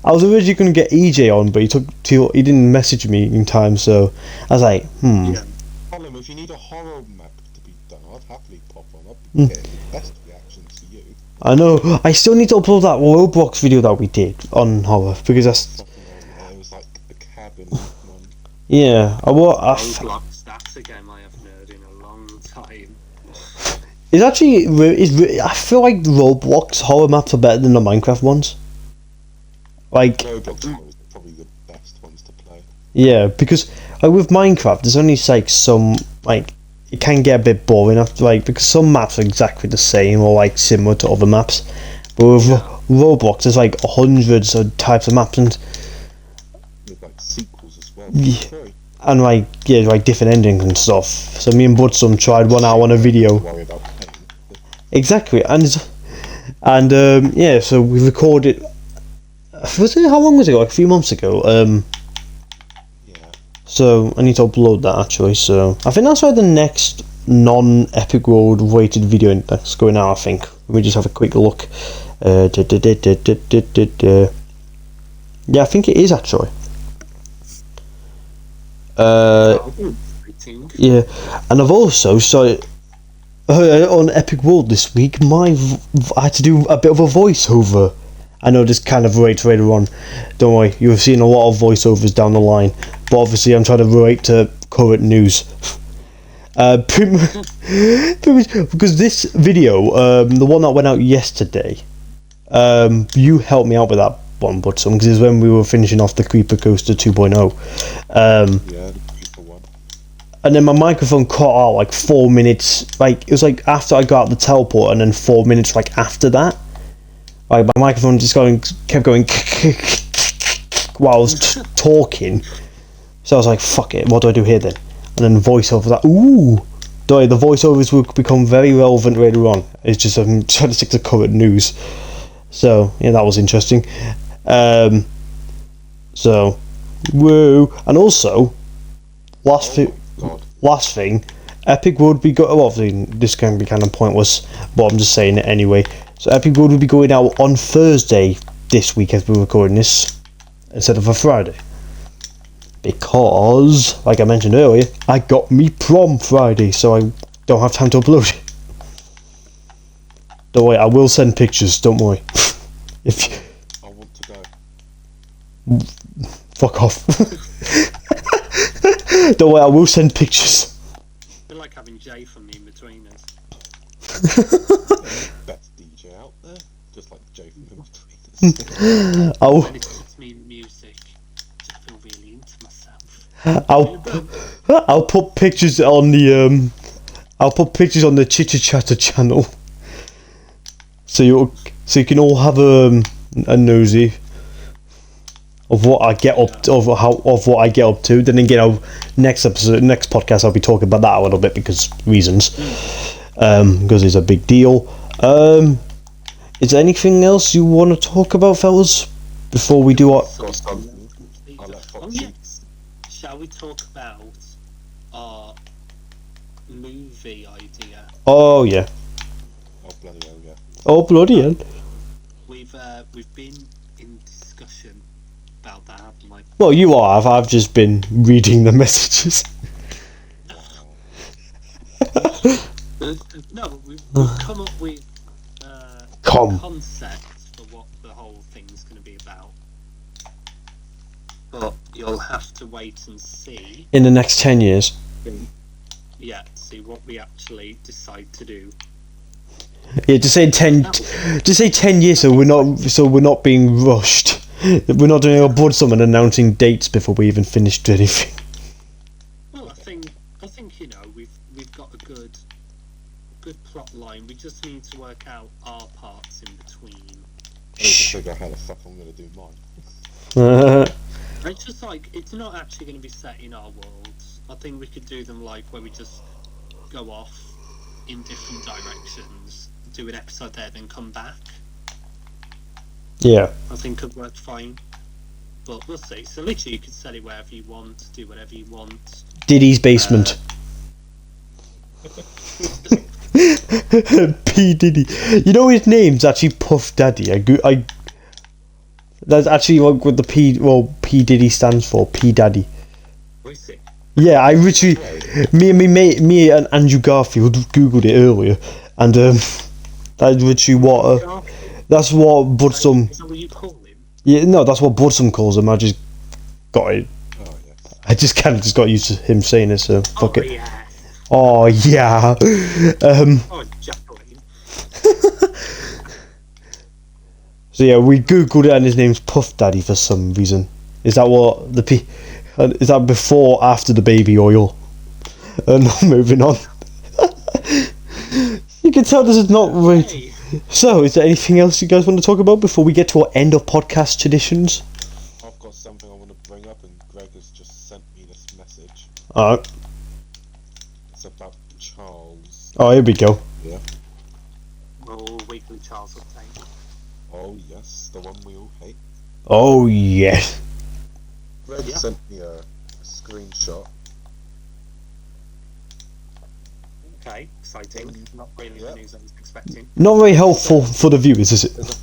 originally going to get EJ on, but he didn't message me in time, so I was like, Yeah. Callum, if you need a horror map to be done, I'd happily pop on. I'd be getting the best reactions to you. I know, I still need to upload that Roblox video that we did on horror, because that's, It was like a cabin one. yeah, Roblox, that's a game I haven't heard in a long time. it's actually, I feel like Roblox horror maps are better than the Minecraft ones. Roblox one was probably probably the best ones to play. Yeah, because with Minecraft, there's only like some like it can get a bit boring after because some maps are exactly the same or like similar to other maps. But with Roblox, there's like hundreds of types of maps and There's like sequels as well. Yeah. And like different endings and stuff. So me and Bloodstorm tried one out on a video. Worry about pain. Exactly, and yeah, so we recorded. Was it how long was it? Like a few months ago. Yeah. So I need to upload that actually. So I think that's why the next non-Epic World rated video that's going out. I think. Let me just have a quick look. Yeah, I think it is actually. Yeah, and I've also on Epic World this week. I had to do a bit of a voiceover. I know this kind of relates later on. Don't worry, you've seen a lot of voiceovers down the line, but obviously I'm trying to relate to current news. Pretty much, because this video, the one that went out yesterday, you helped me out with that one, but because it's when we were finishing off the Creeper Coaster 2.0. Yeah, the Creeper one. And then my microphone cut out like 4 minutes. Like it was like after I got out the teleport, and then 4 minutes like after that. Like my microphone just kept going while I was talking. So I was like, "Fuck it, what do I do here then?" And then voiceover that. Ooh, the voiceovers will become very relevant later on. It's just I'm trying to stick to current news. So yeah, that was interesting. So, woo, and also last thing, Epic would be well, obviously this can be kind of pointless, but I'm just saying it anyway. So Epic World will be going out on Thursday this week as we're recording this, instead of a Friday. Because, like I mentioned earlier, I got me prom Friday, so I don't have time to upload it. Don't worry, I will send pictures, don't worry. If you... I want to go. Fuck off. Don't worry, I will send pictures. I feel like having Jay from the in between us. Best DJ out there, just like Jay from in between us. I'll... When it puts me in music, I feel really into myself. I'll put pictures on the I'll put pictures on the Chitter Chatter channel, so you can all have a nosy of what I get up to, of what I get up to. Then again, next podcast, I'll be talking about that a little bit because reasons, because it's a big deal. Is there anything else you want to talk about, fellas, before we do our? Oh yes. Shall we talk about our movie idea? Oh yeah. Oh bloody hell, yeah. Oh bloody hell. We've been in discussion about that, haven't we? Well, you are. I've just been reading the messages. No, but we've come up with concepts for what the whole thing's going to be about. But you'll have to wait and see. In the next 10 years. Yeah, see what we actually decide to do. Yeah, just say 10 years, so we're not being rushed. We're not doing a Bloodstorm and announcing dates before we even finished anything. Well, I think we've got a good plot line. We just need to work out our parts in between. I need to figure out how the fuck I'm gonna do mine. It's just like it's not actually going to be set in our worlds. I think we could do them like where we just go off in different directions, do an episode there, then come back. Yeah. I think could work fine. But we'll see. So literally you could set it wherever you want, do whatever you want. Diddy's basement. P Diddy. You know his name's actually Puff Daddy. That's actually what the P Diddy stands for. P Daddy. What is it? Yeah, I literally, me and Andrew Garfield googled it earlier, and that's literally that's what Bloodstorm. Is that what you call him? Yeah, no, that's what Bloodstorm calls him. I just got it. Oh yeah. I just kind of just got used to him saying it, so fuck it. Yeah. Oh yeah. Oh, Jacqueline. So yeah, we googled it, and his name's Puff Daddy for some reason. Is that what is that before or after the baby oil? Moving on. You can tell this is not right. Hey. So, is there anything else you guys want to talk about before we get to our end of podcast traditions? I've got something I want to bring up, and Greg has just sent me this message. Alright. It's about Charles. Oh, here we go. Yeah. Oh, weekly Charles update. Oh yes, the one we all hate. Oh, yes. Greg Yeah. sent me a screenshot. Okay, exciting. Not really Yeah. the news I was expecting. Not very helpful for the viewers, is it? There's a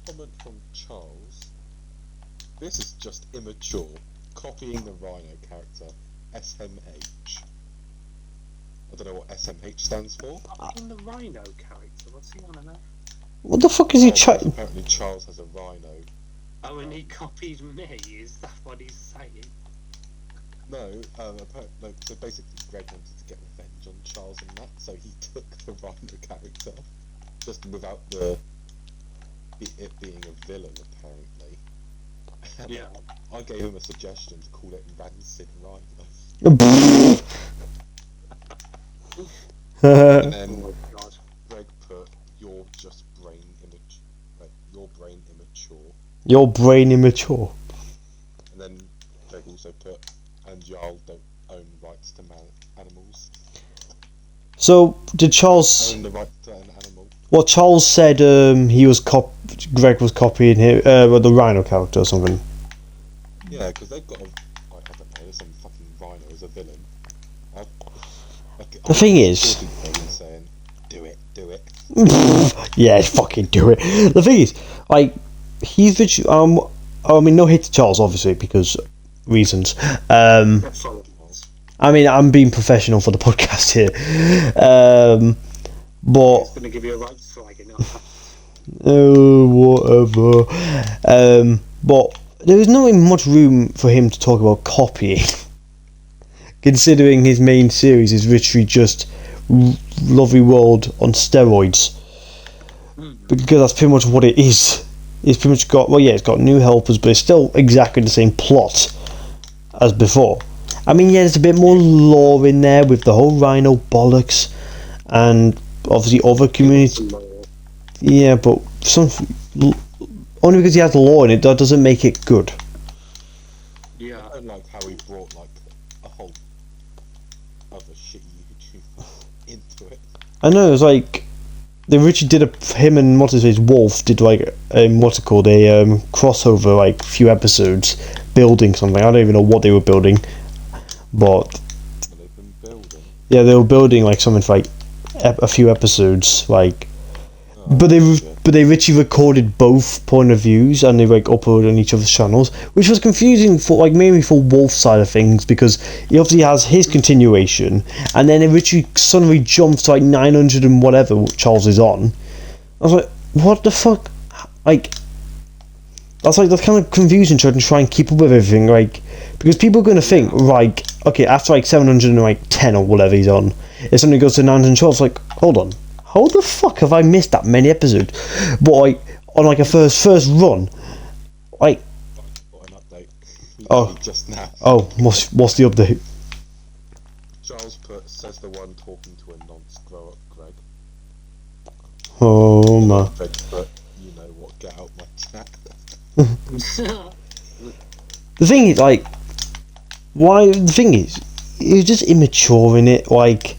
comment from Charles. This is just immature. Copying the Rhino character, SMH. I don't know what SMH stands for. In the Rhino character, what's he on about? What the fuck is he trying? Apparently Charles has a Rhino. Oh, and he copied me. Is that what he's saying? No, no, so basically Greg wanted to get revenge on Charles and that, so he took the Rhino character, just without it being a villain apparently. And Yeah. I gave him a suggestion to call it Rancid Rhino. And then Oh my god. Greg put, "You're just brain your brain immature." Your brain immature. And then Greg also put, "And y'all don't own rights to animals. So, did Charles... Own the right to an animal." Well, Charles said he was Greg was copying him, the Rhino character or something. Yeah, because they've got I don't know, there's some fucking Rhino as a villain. The thing is... saying, do it. Yeah, fucking do it. The thing is, like, he's I mean, no hate to Charles, obviously, because reasons. That's all it was. I mean, I'm being professional for the podcast here. But It's gonna give you a right flag enough. whatever. But there was not even much room for him to talk about copying, considering his main series is literally just Lovely World on steroids. Because that's pretty much what it is. It's pretty much got, well, yeah, it's got new helpers, but it's still exactly the same plot as before. I mean, yeah, there's a bit more lore in there with the whole Rhino bollocks, and obviously other communities. Yeah, but only because he has lore in it, that doesn't make it good. Yeah. I don't like how he brought like a whole other shitty YouTuber into it. I know, it was like they literally did him and what's his face, Wolf did like what's it called, a crossover, like few episodes building something. I don't even know what they were building, but They've been building. yeah, they were building like something for like a few episodes, like. But they literally recorded both point of views and they like uploaded on each other's channels, which was confusing for like mainly for Wolf's side of things, because he obviously has his continuation and then it literally suddenly jumps to like 900 and whatever Charles is on. I was like, what the fuck? Like, that's kind of confusing trying to try and keep up with everything, like, because people are going to think, right, okay, after like 710 or whatever he's on, it suddenly goes to 912. It's like, hold on. How the fuck have I missed that many episodes? But like on like a first run, like Got an update. Oh. Just now. oh, what's the update? Charles says the one talking to a nonce. Grow up, Greg. Oh my! Greg put, you know what? Get out my chat. The thing is, like, why? The thing is, he's just immature in it. Like,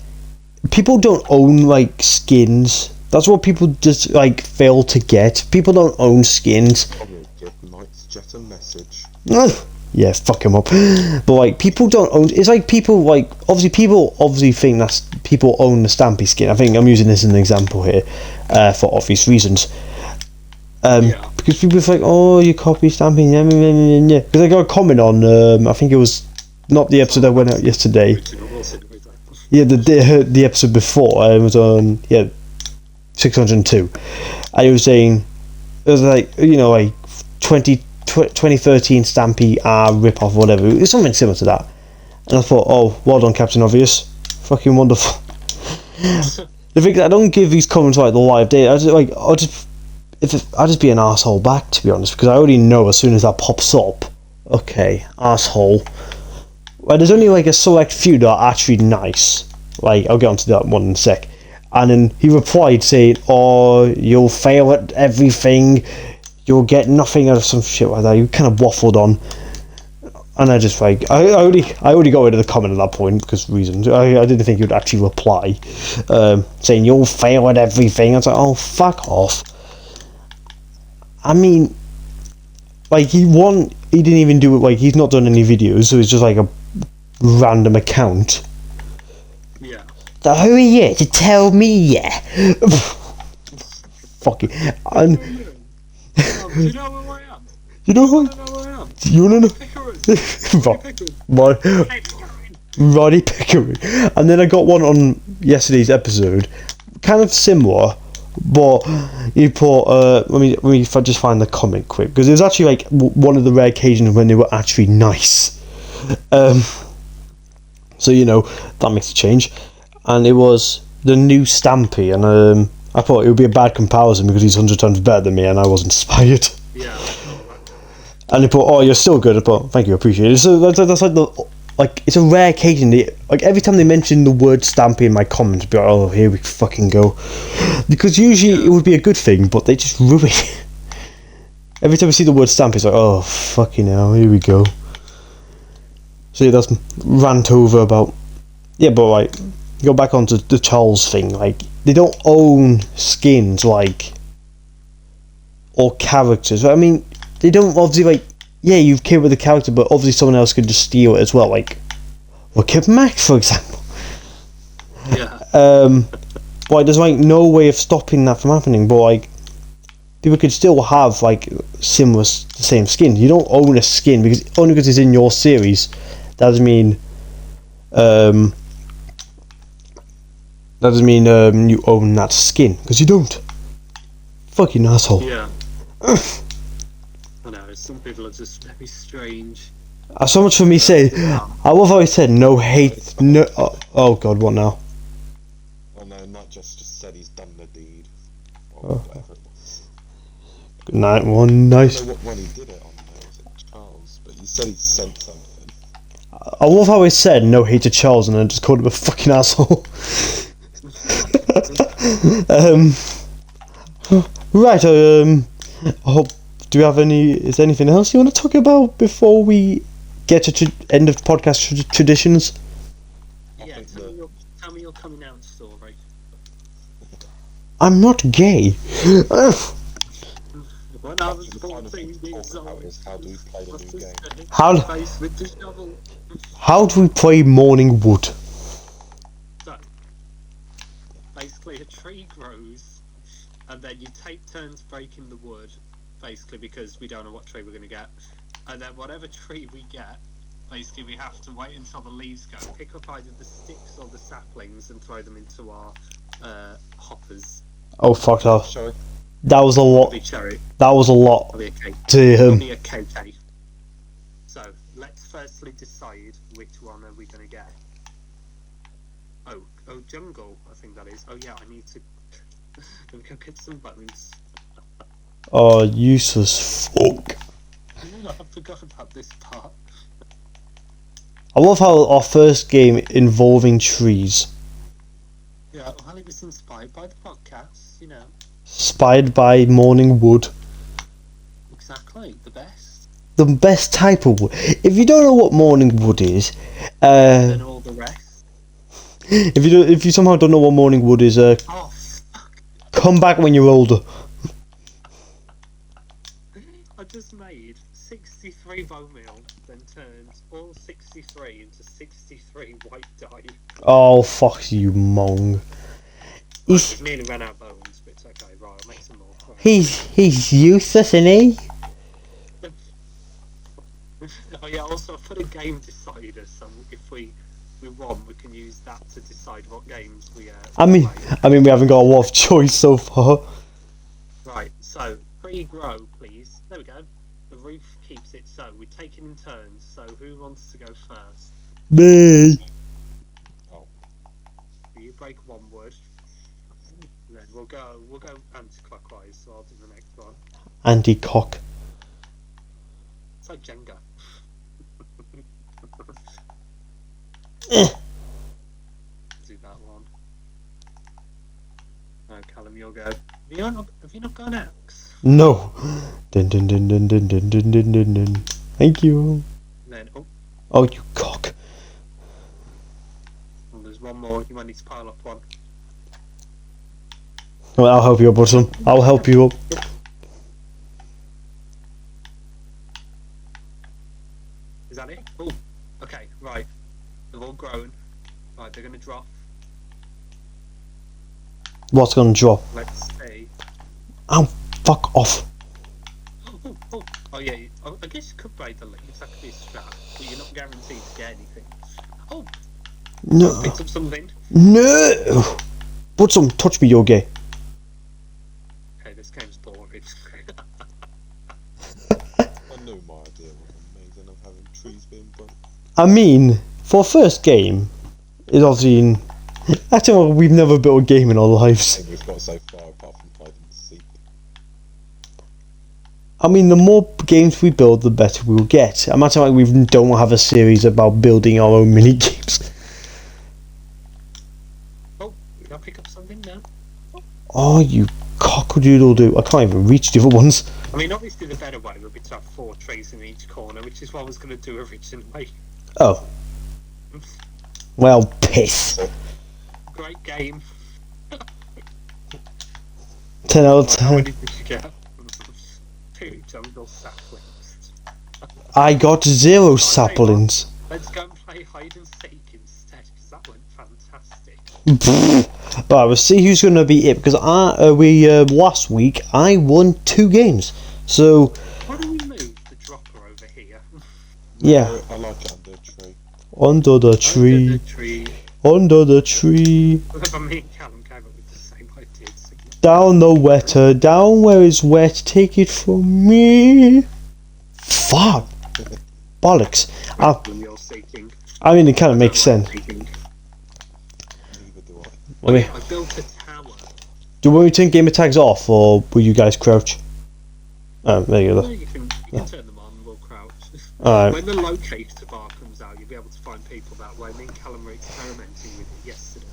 people don't own like skins. That's what people just like fail to get. People don't own skins. Probably give Knight's Jet a message. Yeah, fuck him up. But like, people don't own. It's like people like people think that's people own the Stampy skin. I think I'm using this as an example here, for obvious reasons. Because people are like, oh, you copy Stampy, yeah. Because I got a comment on, I think it was not the episode that went out yesterday. Yeah, the episode before, it was on 602, and it was saying it was like, you know, like 2013 Stampy rip-off or whatever. It was something similar to that, and I thought, oh, well done, Captain Obvious, fucking wonderful. The thing is, I don't give these comments like the live date. I'll just be an asshole back, to be honest, because I already know as soon as that pops up okay, asshole. Well, there's only like a select few that are actually nice. Like, I'll get onto that one in a sec. And then he replied saying, "Oh, you'll fail at everything. You'll get nothing out of some shit like that." You kind of waffled on. And I just like I already got rid of the comment at that point because reasons. I didn't think you'd actually reply, saying you'll fail at everything. I was like, oh, fuck off. I mean, like he didn't even do it. Like he's not done any videos, so it's just like a random account. Yeah. So who are you to tell me? Yeah. Fuck it. And Do you know who I am? you know I what? don't know who I am. You wanna know? Roddy Pickering. And then I got one on yesterday's episode, kind of similar, but you put, let me if I just find the comment quick, because it was actually like one of the rare occasions when they were actually nice. So, you know, that makes a change. And it was the new Stampy, and I thought it would be a bad comparison because he's 100 times better than me, and I was inspired. Yeah. And they put, "Oh, you're still good." I thought, "Thank you, appreciate it." So that's like it's a rare occasion. Like every time they mention the word Stampy in my comments, I'd be like, "Oh, here we fucking go," because usually it would be a good thing, but they just ruin it. Every time I see the word Stampy, it's like, "Oh, fucking hell, here we go." So yeah, that's rant over about. Yeah, but like, go back onto the Charles thing. Like, they don't own skins, like, or characters. I mean, they don't obviously, like, yeah, you've killed with the character, but obviously someone else could just steal it as well. Like, Kid Max, for example. Yeah. Like, there's like no way of stopping that from happening, but like, people could still have like similar, the same skin. You don't own a skin only because it's in your series. That doesn't mean, you own that skin, because you don't. Fucking asshole. Yeah. I know, some people are just very strange. So much for me saying, I love how he said no hate, no. Oh god, what now? Oh no, not just said he's done the deed. Or whatever it was. Good night, one nice. I don't know when he did it on there, was it Charles? But he said he sent something. I love how he said no hate to Charles and then just called him a fucking asshole. Right, I hope. Do you have is there anything else you want to talk about before we get to end of podcast traditions? Yeah, tell me your coming out story. I'm not gay. When I was 14 years How old, do we play the new game? face with the shovel. How do we play Morning Wood? So, basically a tree grows, and then you take turns breaking the wood, basically because we don't know what tree we're going to get. And then whatever tree we get, basically we have to wait until the leaves go, pick up either the sticks or the saplings and throw them into our hoppers. Oh fuck off. Sorry. That was a lot. That was a lot It'll be a cake. to It'll him. be a KK. So, let's firstly decide which one are we going to get. Oh, jungle, I think that is. Oh yeah, I need to let me go get some bones. Oh, useless fuck. I forgot about this part. I love how our first game involving trees. Yeah, well, it was inspired by the podcast, you know. Inspired by Morning Wood. Exactly, the best. The best type of wood. If you don't know what Morning Wood is, And all the rest. if you somehow don't know what Morning Wood is, Oh, fuck. come back when you're older. I just made 63 bone meal, then turned all 63 into 63 white dye. Oh, fuck you, Mong. I nearly ran out of bones, but it's okay. Right, I'll make some more. Right. He's useless, isn't he? Oh yeah, also I put a game decider, so if we won, we can use that to decide what games we I mean, we haven't got a lot of choice so far. Right, so pre-grow, please. There we go. The roof keeps it so we take it in turns. So who wants to go first? Me. Oh, you break one wood. Then we'll go anti-clockwise. So I'll do the next one. Anti-cock. It's like Jenga. Do that one. No, Callum, you'll go. Have you not got an axe? No. Dun, dun, dun, dun, dun, dun, dun, dun, dun, dun. Thank you. And then, Oh, you cock. well, there's one more. You might need to pile up one. Well, I'll help you up, Bottom. I'll help you up. Is that it? Oh, okay, right. They've all grown. Right, they're going to drop. What's gonna drop? Let's see. Ow, fuck off. Oh yeah, I guess you could braid the leaves. That could be a strat, but you're not guaranteed to get anything. Oh, No. picked up something. No. Bottom, touch me, you're gay. Okay, this game's boring. I knew my idea was amazing of having trees being burnt. I mean, for a first game, it's obviously... Actually, we've never built a game in our I lives. think we've got so far apart from hide and seek. I mean, the more games we build, the better we'll get. I'm not saying we don't have a series about building our own mini games. Oh, can I pick up something now? Oh, you cock-a-doodle-doo. I can't even reach the other ones. I mean, obviously the better way would be to have 4 trees in each corner, which is what I was going to do originally. Oh. Well, piss. Great game. 10 out of How 10. many did you get? 2 jungle saplings. I got 0 saplings. Let's go and play hide and seek instead, because that went fantastic. Right, we'll see who's going to be it, because last week I won 2 games. So, Why don't we move the dropper over here? yeah. I like it under a tree. Under the tree. Under the tree. Under the tree. Whenever me and Callum came up with the same idea. Down the wetter, down where it's wet, take it from me. Fuck. Bollocks. You're seeking. I mean, it kind of makes sense. Neither do I. I mean, I built a tower. do we turn gamer tags off, or will you guys crouch? Oh, there you No, go. you can turn them on, we'll crouch. Alright. When the locator bar comes out, you'll be able to find people that way. Me and Callum were experimenting with it yesterday.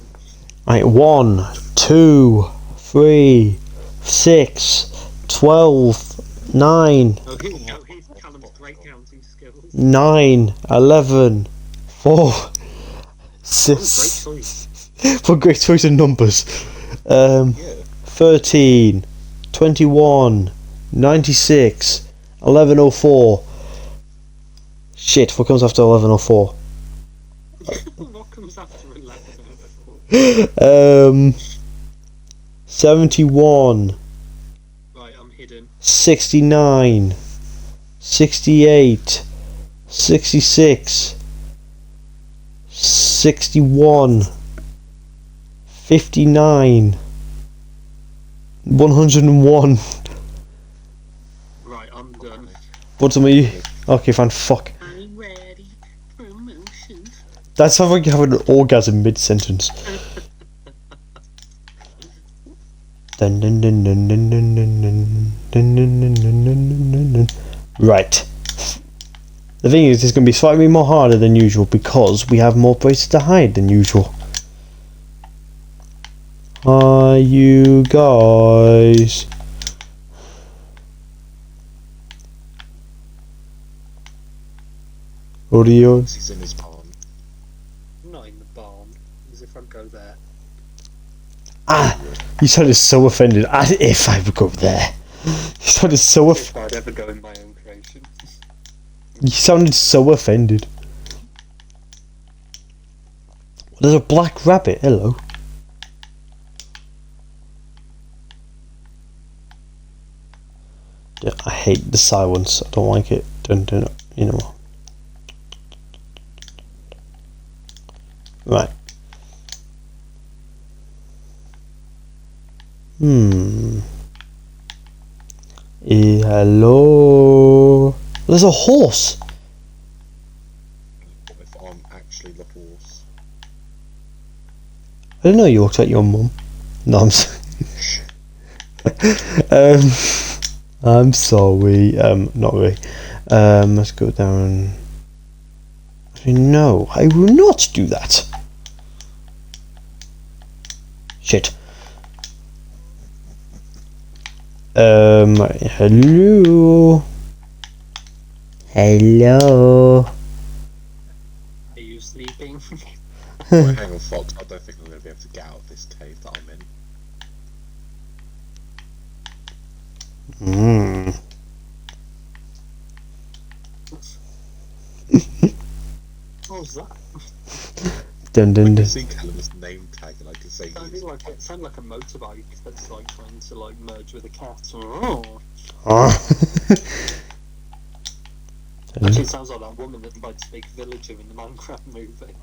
Right, 1, 2, 3, 6, 12, 9, Oh, here we go. Here's Callum's great counting skills. 9, 11, 4, Oh, great 6. choice. For great choice of numbers. Yeah. 13, 21, 96, 1104. Shit, what comes after 1104? What comes after 11? 71, Right, I'm hidden. 69, 68, 66, 61, 59, 101. Right, I'm done. What's on me? Okay, fine, fuck. I'm ready. Promotion. That sounds like you have an orgasm mid-sentence. Dun, dun, dun, dun, dun, dun, dun, dun, dun, dun, dun, dun, dun, dun, dun. Right. The thing is, it's going to be slightly more harder than usual because we have more places to hide than usual. Are you guys? Audio. He's in his barn. I'm not in the barn. As if I'd go there. Ah, you sounded so offended. As if I would go there. You sounded so If I'd ever go in my own creation. You sounded so offended. There's a black rabbit. Hello. Yeah, I hate the silence. I don't like it. Don't you know. Right. Hello. There's a horse. What if I'm actually the horse? I didn't know you looked like your mum. No, I'm sorry. I'm sorry. Not really. Let's go down. No, I will not do that. Shit. Hello. Hello. Are you sleeping? Right, hang on, Fox. I don't think I'm going to be able to get out of this cave that I'm in. What was that? Dun I dun can dun. see Callum's name tag and I can say It he's... sounded like a motorbike that's like trying to like merge with a cat. Oh. Actually, it sounds like that woman that tried to speak villager in the Minecraft movie.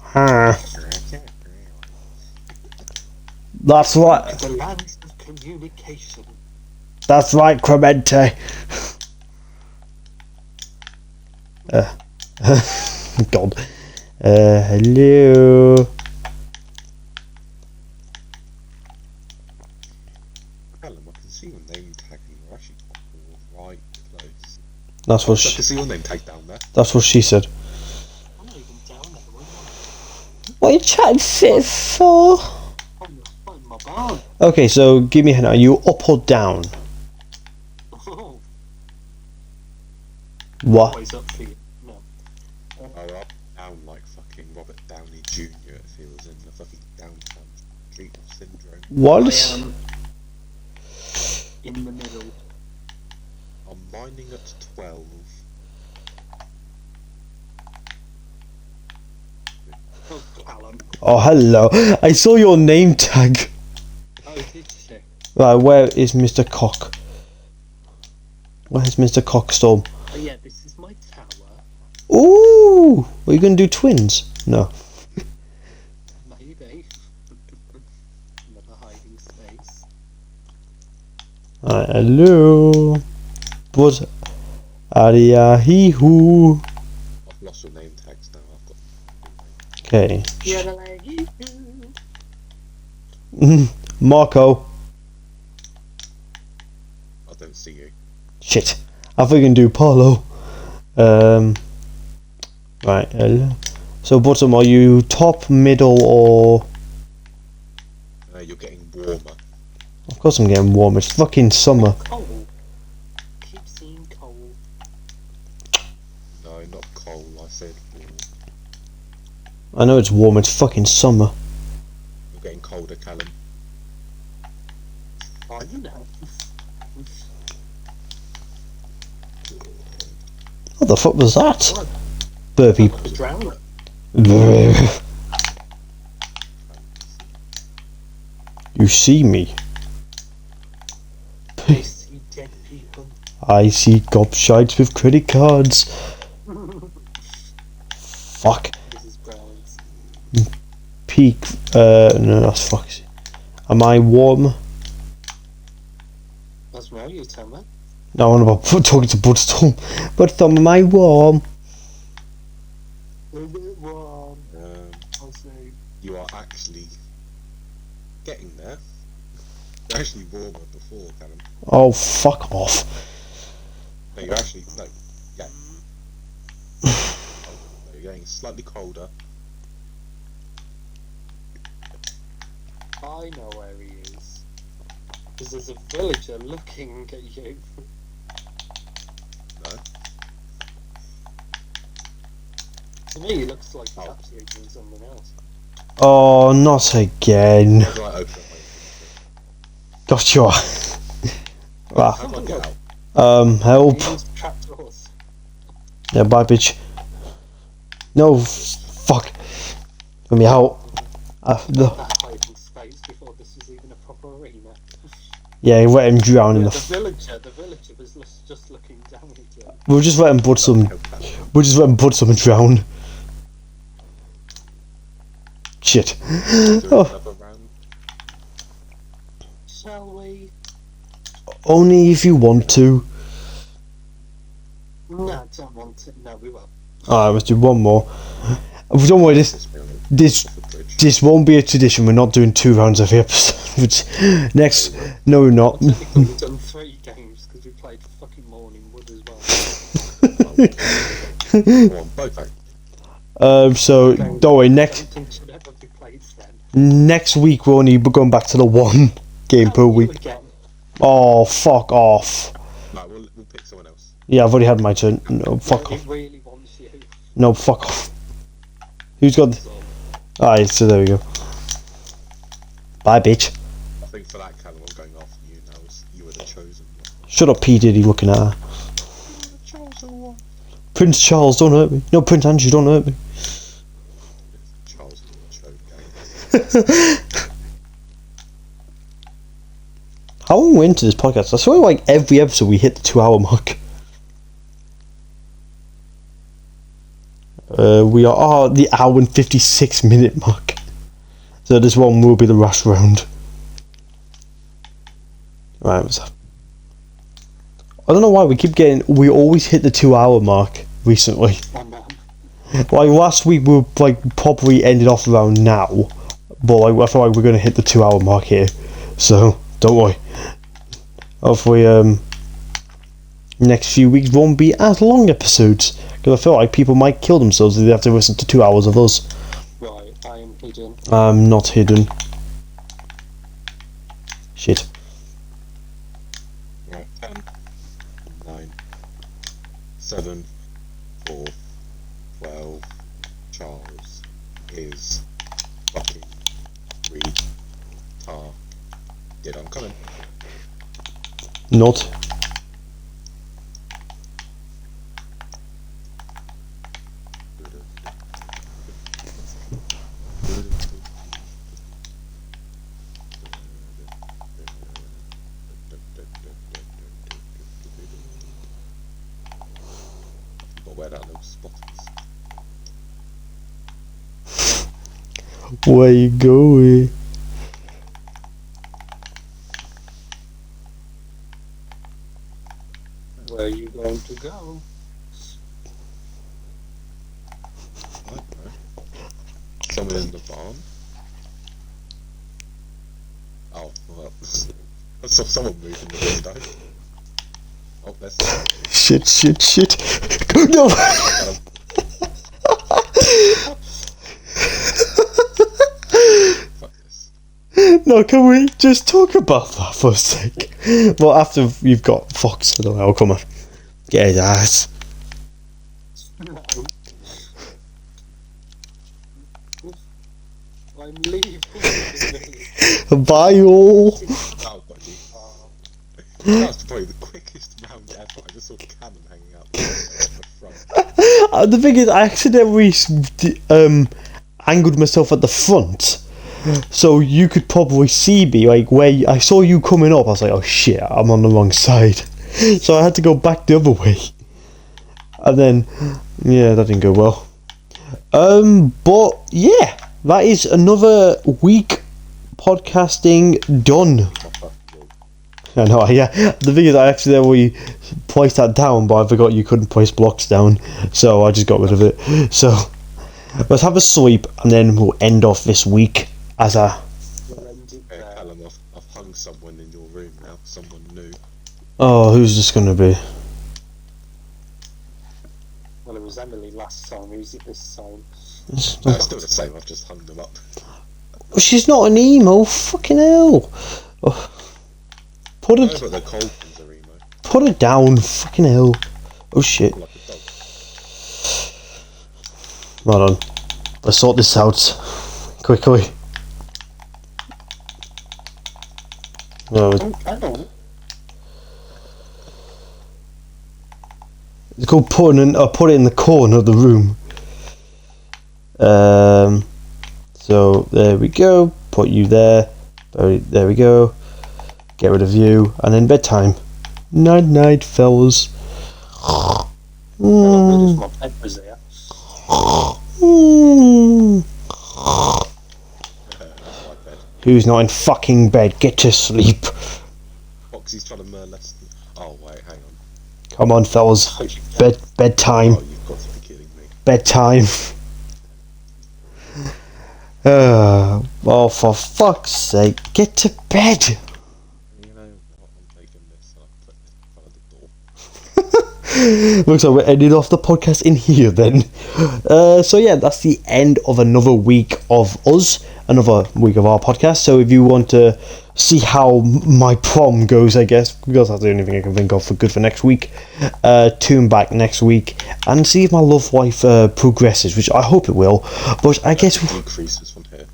That's right. The lands of communication. That's right, Clemente. God. Hello. Callum, I can see your name tag and you're actually quite close. That's what I can she. see your name tag down there. That's what she said. I'm not even down there. What are you trying to sit for? I'm my barn. Okay, so give me a hint. Are you up or down? Oh, What? always up for you. No. Oh, up, down like fucking Robert Downey Jr. It feels in the fucking downtown street of syndrome. What? I am in the middle. I'm mining at 12. Oh, Callum. Oh, hello. I saw your name tag. Oh, did you? Right, where is Mr. Cock? Where's Mr. Cockstorm? Oh yeah, this is my tower. Ooh! Are you going to do twins? No. Maybe. Another hiding space. Alright, hello. What? Aria-hee-hoo. I've lost your name tags now. I've got... Okay. Yeah, the leggy. Marco. I don't see you. Shit. I think I can do Paulo. Right, hello. So bottom, are you top, middle, or... You're getting warmer. Of course I'm getting warm. It's fucking summer. Coal. Keep seeing coal. No, not coal. I said warm. I know it's warm. It's fucking summer. You're getting colder, Callum. I know. What the fuck was that? Burpee. The drowner. You see me. I see dead people. I see gobshites with credit cards. Fuck. This is Browns. Peak. No, that's Foxy. Am I warm? That's right, you tell me. No, I'm about talking to Bloodstorm. Bloodstorm, am I warm? A bit warm. I'll say. You are actually getting there. You're actually warmer before, Callum. Oh, fuck off. No, you're actually... No, yeah. No, you're getting slightly colder. I know where he is. Because there's a villager looking at you. No. To me, he looks like he's actually doing something else. Oh, not again. How do I open up my... Got you. How do I get out? Help. He used trapdoors. Yeah, bye, bitch. No, fuck. Let me out. That hiding space before this was even a proper arena. Yeah, let him drown in The the... villager was just looking down at you. We'll just let him put some... We'll just let him put some and drown. Shit. Do Oh, another round? Shall we? only if you want to. No, I don't want to. No, we won't. Alright, let's do one more. Don't worry, this this won't be a tradition. We're not doing 2 rounds every episode. Next, no, we're not. Technically, we've done 3 games because we played fucking Morning Wood as well. Come on, both out. So don't worry. Next week we're only going back to the one game per week. Oh, fuck off. No, we'll pick someone else. Yeah, I've already had my turn. No, fuck off. Really wants you. No, fuck off. Who's got? Alright, so there we go. Bye, bitch. I think for that, Callum, I'm going after you now. You were the chosen one. Shut up, P. Diddy, looking at her. Chosen one. Prince Charles, don't hurt me. No, Prince Andrew, don't hurt me. Charles is a choke game. How long are we into this podcast? I swear like every episode we hit the 2-hour mark. We are the hour and 56-minute mark. So this one will be the rush round. Right, what's up? I don't know why we always hit the 2-hour mark recently. Like last week we were like probably ended off around now. But like I feel like we're gonna hit the 2-hour mark here. So don't worry. Hopefully next few weeks won't be as long episodes. Because I feel like people might kill themselves if they have to listen to 2 hours of us. Right, I am hidden. I'm not hidden. Shit. Right, 10, 9, 7, 4, 12. Charles is fucking retarded. I'm coming. Not. Where that little spot is. Where you going? Where are you going to go? I don't know. Someone in the barn? Oh, well. I saw someone moving the window. Oh, there's Shit. No! Fuck this. No, can we just talk about that for a sec? Well, after you've got Fox, I don't know, come on. Get his ass. No. I'm leaving. Bye all. Oh, got you. That was probably the quickest round ever. I just saw Cannon hanging out the front. The thing is, I accidentally angled myself at the front. So you could probably see me, like where I saw you coming up. I was like, oh shit, I'm on the wrong side. So I had to go back the other way. And then, yeah, that didn't go well. But yeah, that is another week podcasting done. I know, yeah. The thing is, I accidentally placed that down, but I forgot you couldn't place blocks down, so I just got rid of it. So let's have a sleep, and then we'll end off this week as a. Hey, Callum, I've hung someone in your room now. Someone new. Oh, who's this gonna be? Well, it was Emily last time. Who's it this time? No, it's still the same. I've just hung them up. She's not an emo. Fucking hell. Oh. Put No, it. but the cold ones are emo. Put it down. Fucking hell. Oh shit. Like a dog. Hold on. Let's sort this out quickly. No, I don't. it's called put it in the corner of the room. So there we go. Put you there. There we go. Get rid of you, and then bedtime. Night night, fellas. My bed was there. My bed. Who's not in fucking bed? Get to sleep. Foxy's trying to molest me. Oh, wait, hang on. Come on, fellas. Bedtime. Oh, you've got to be kidding me. Bedtime. Oh, for fuck's sake, get to bed. You know what? I'm taking this and I put it in front of the door. Looks like we're ending off the podcast in here then. So yeah, that's the end of another week of us, another week of our podcast. So if you want to see how my prom goes, I guess, because that's the only thing I can think of for good for next week, tune back next week and see if my love life progresses, which I hope it will. But I guess decreases from here.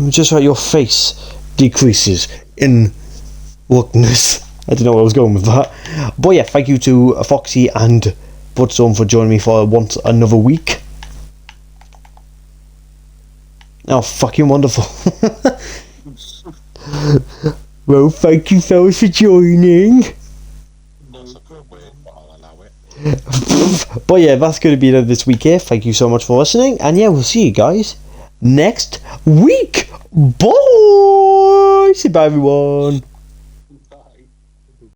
Just like your face decreases in lookness. I don't know where I was going with that. But yeah, thank you to Foxy and Bloodstorm for joining me for once another week. Oh, fucking wonderful. Well, thank you fellas for joining. That's a good word, but I'll allow it. But yeah, that's going to be it this week here. Thank you so much for listening. And yeah, we'll see you guys next week. Bye. Say bye, everyone.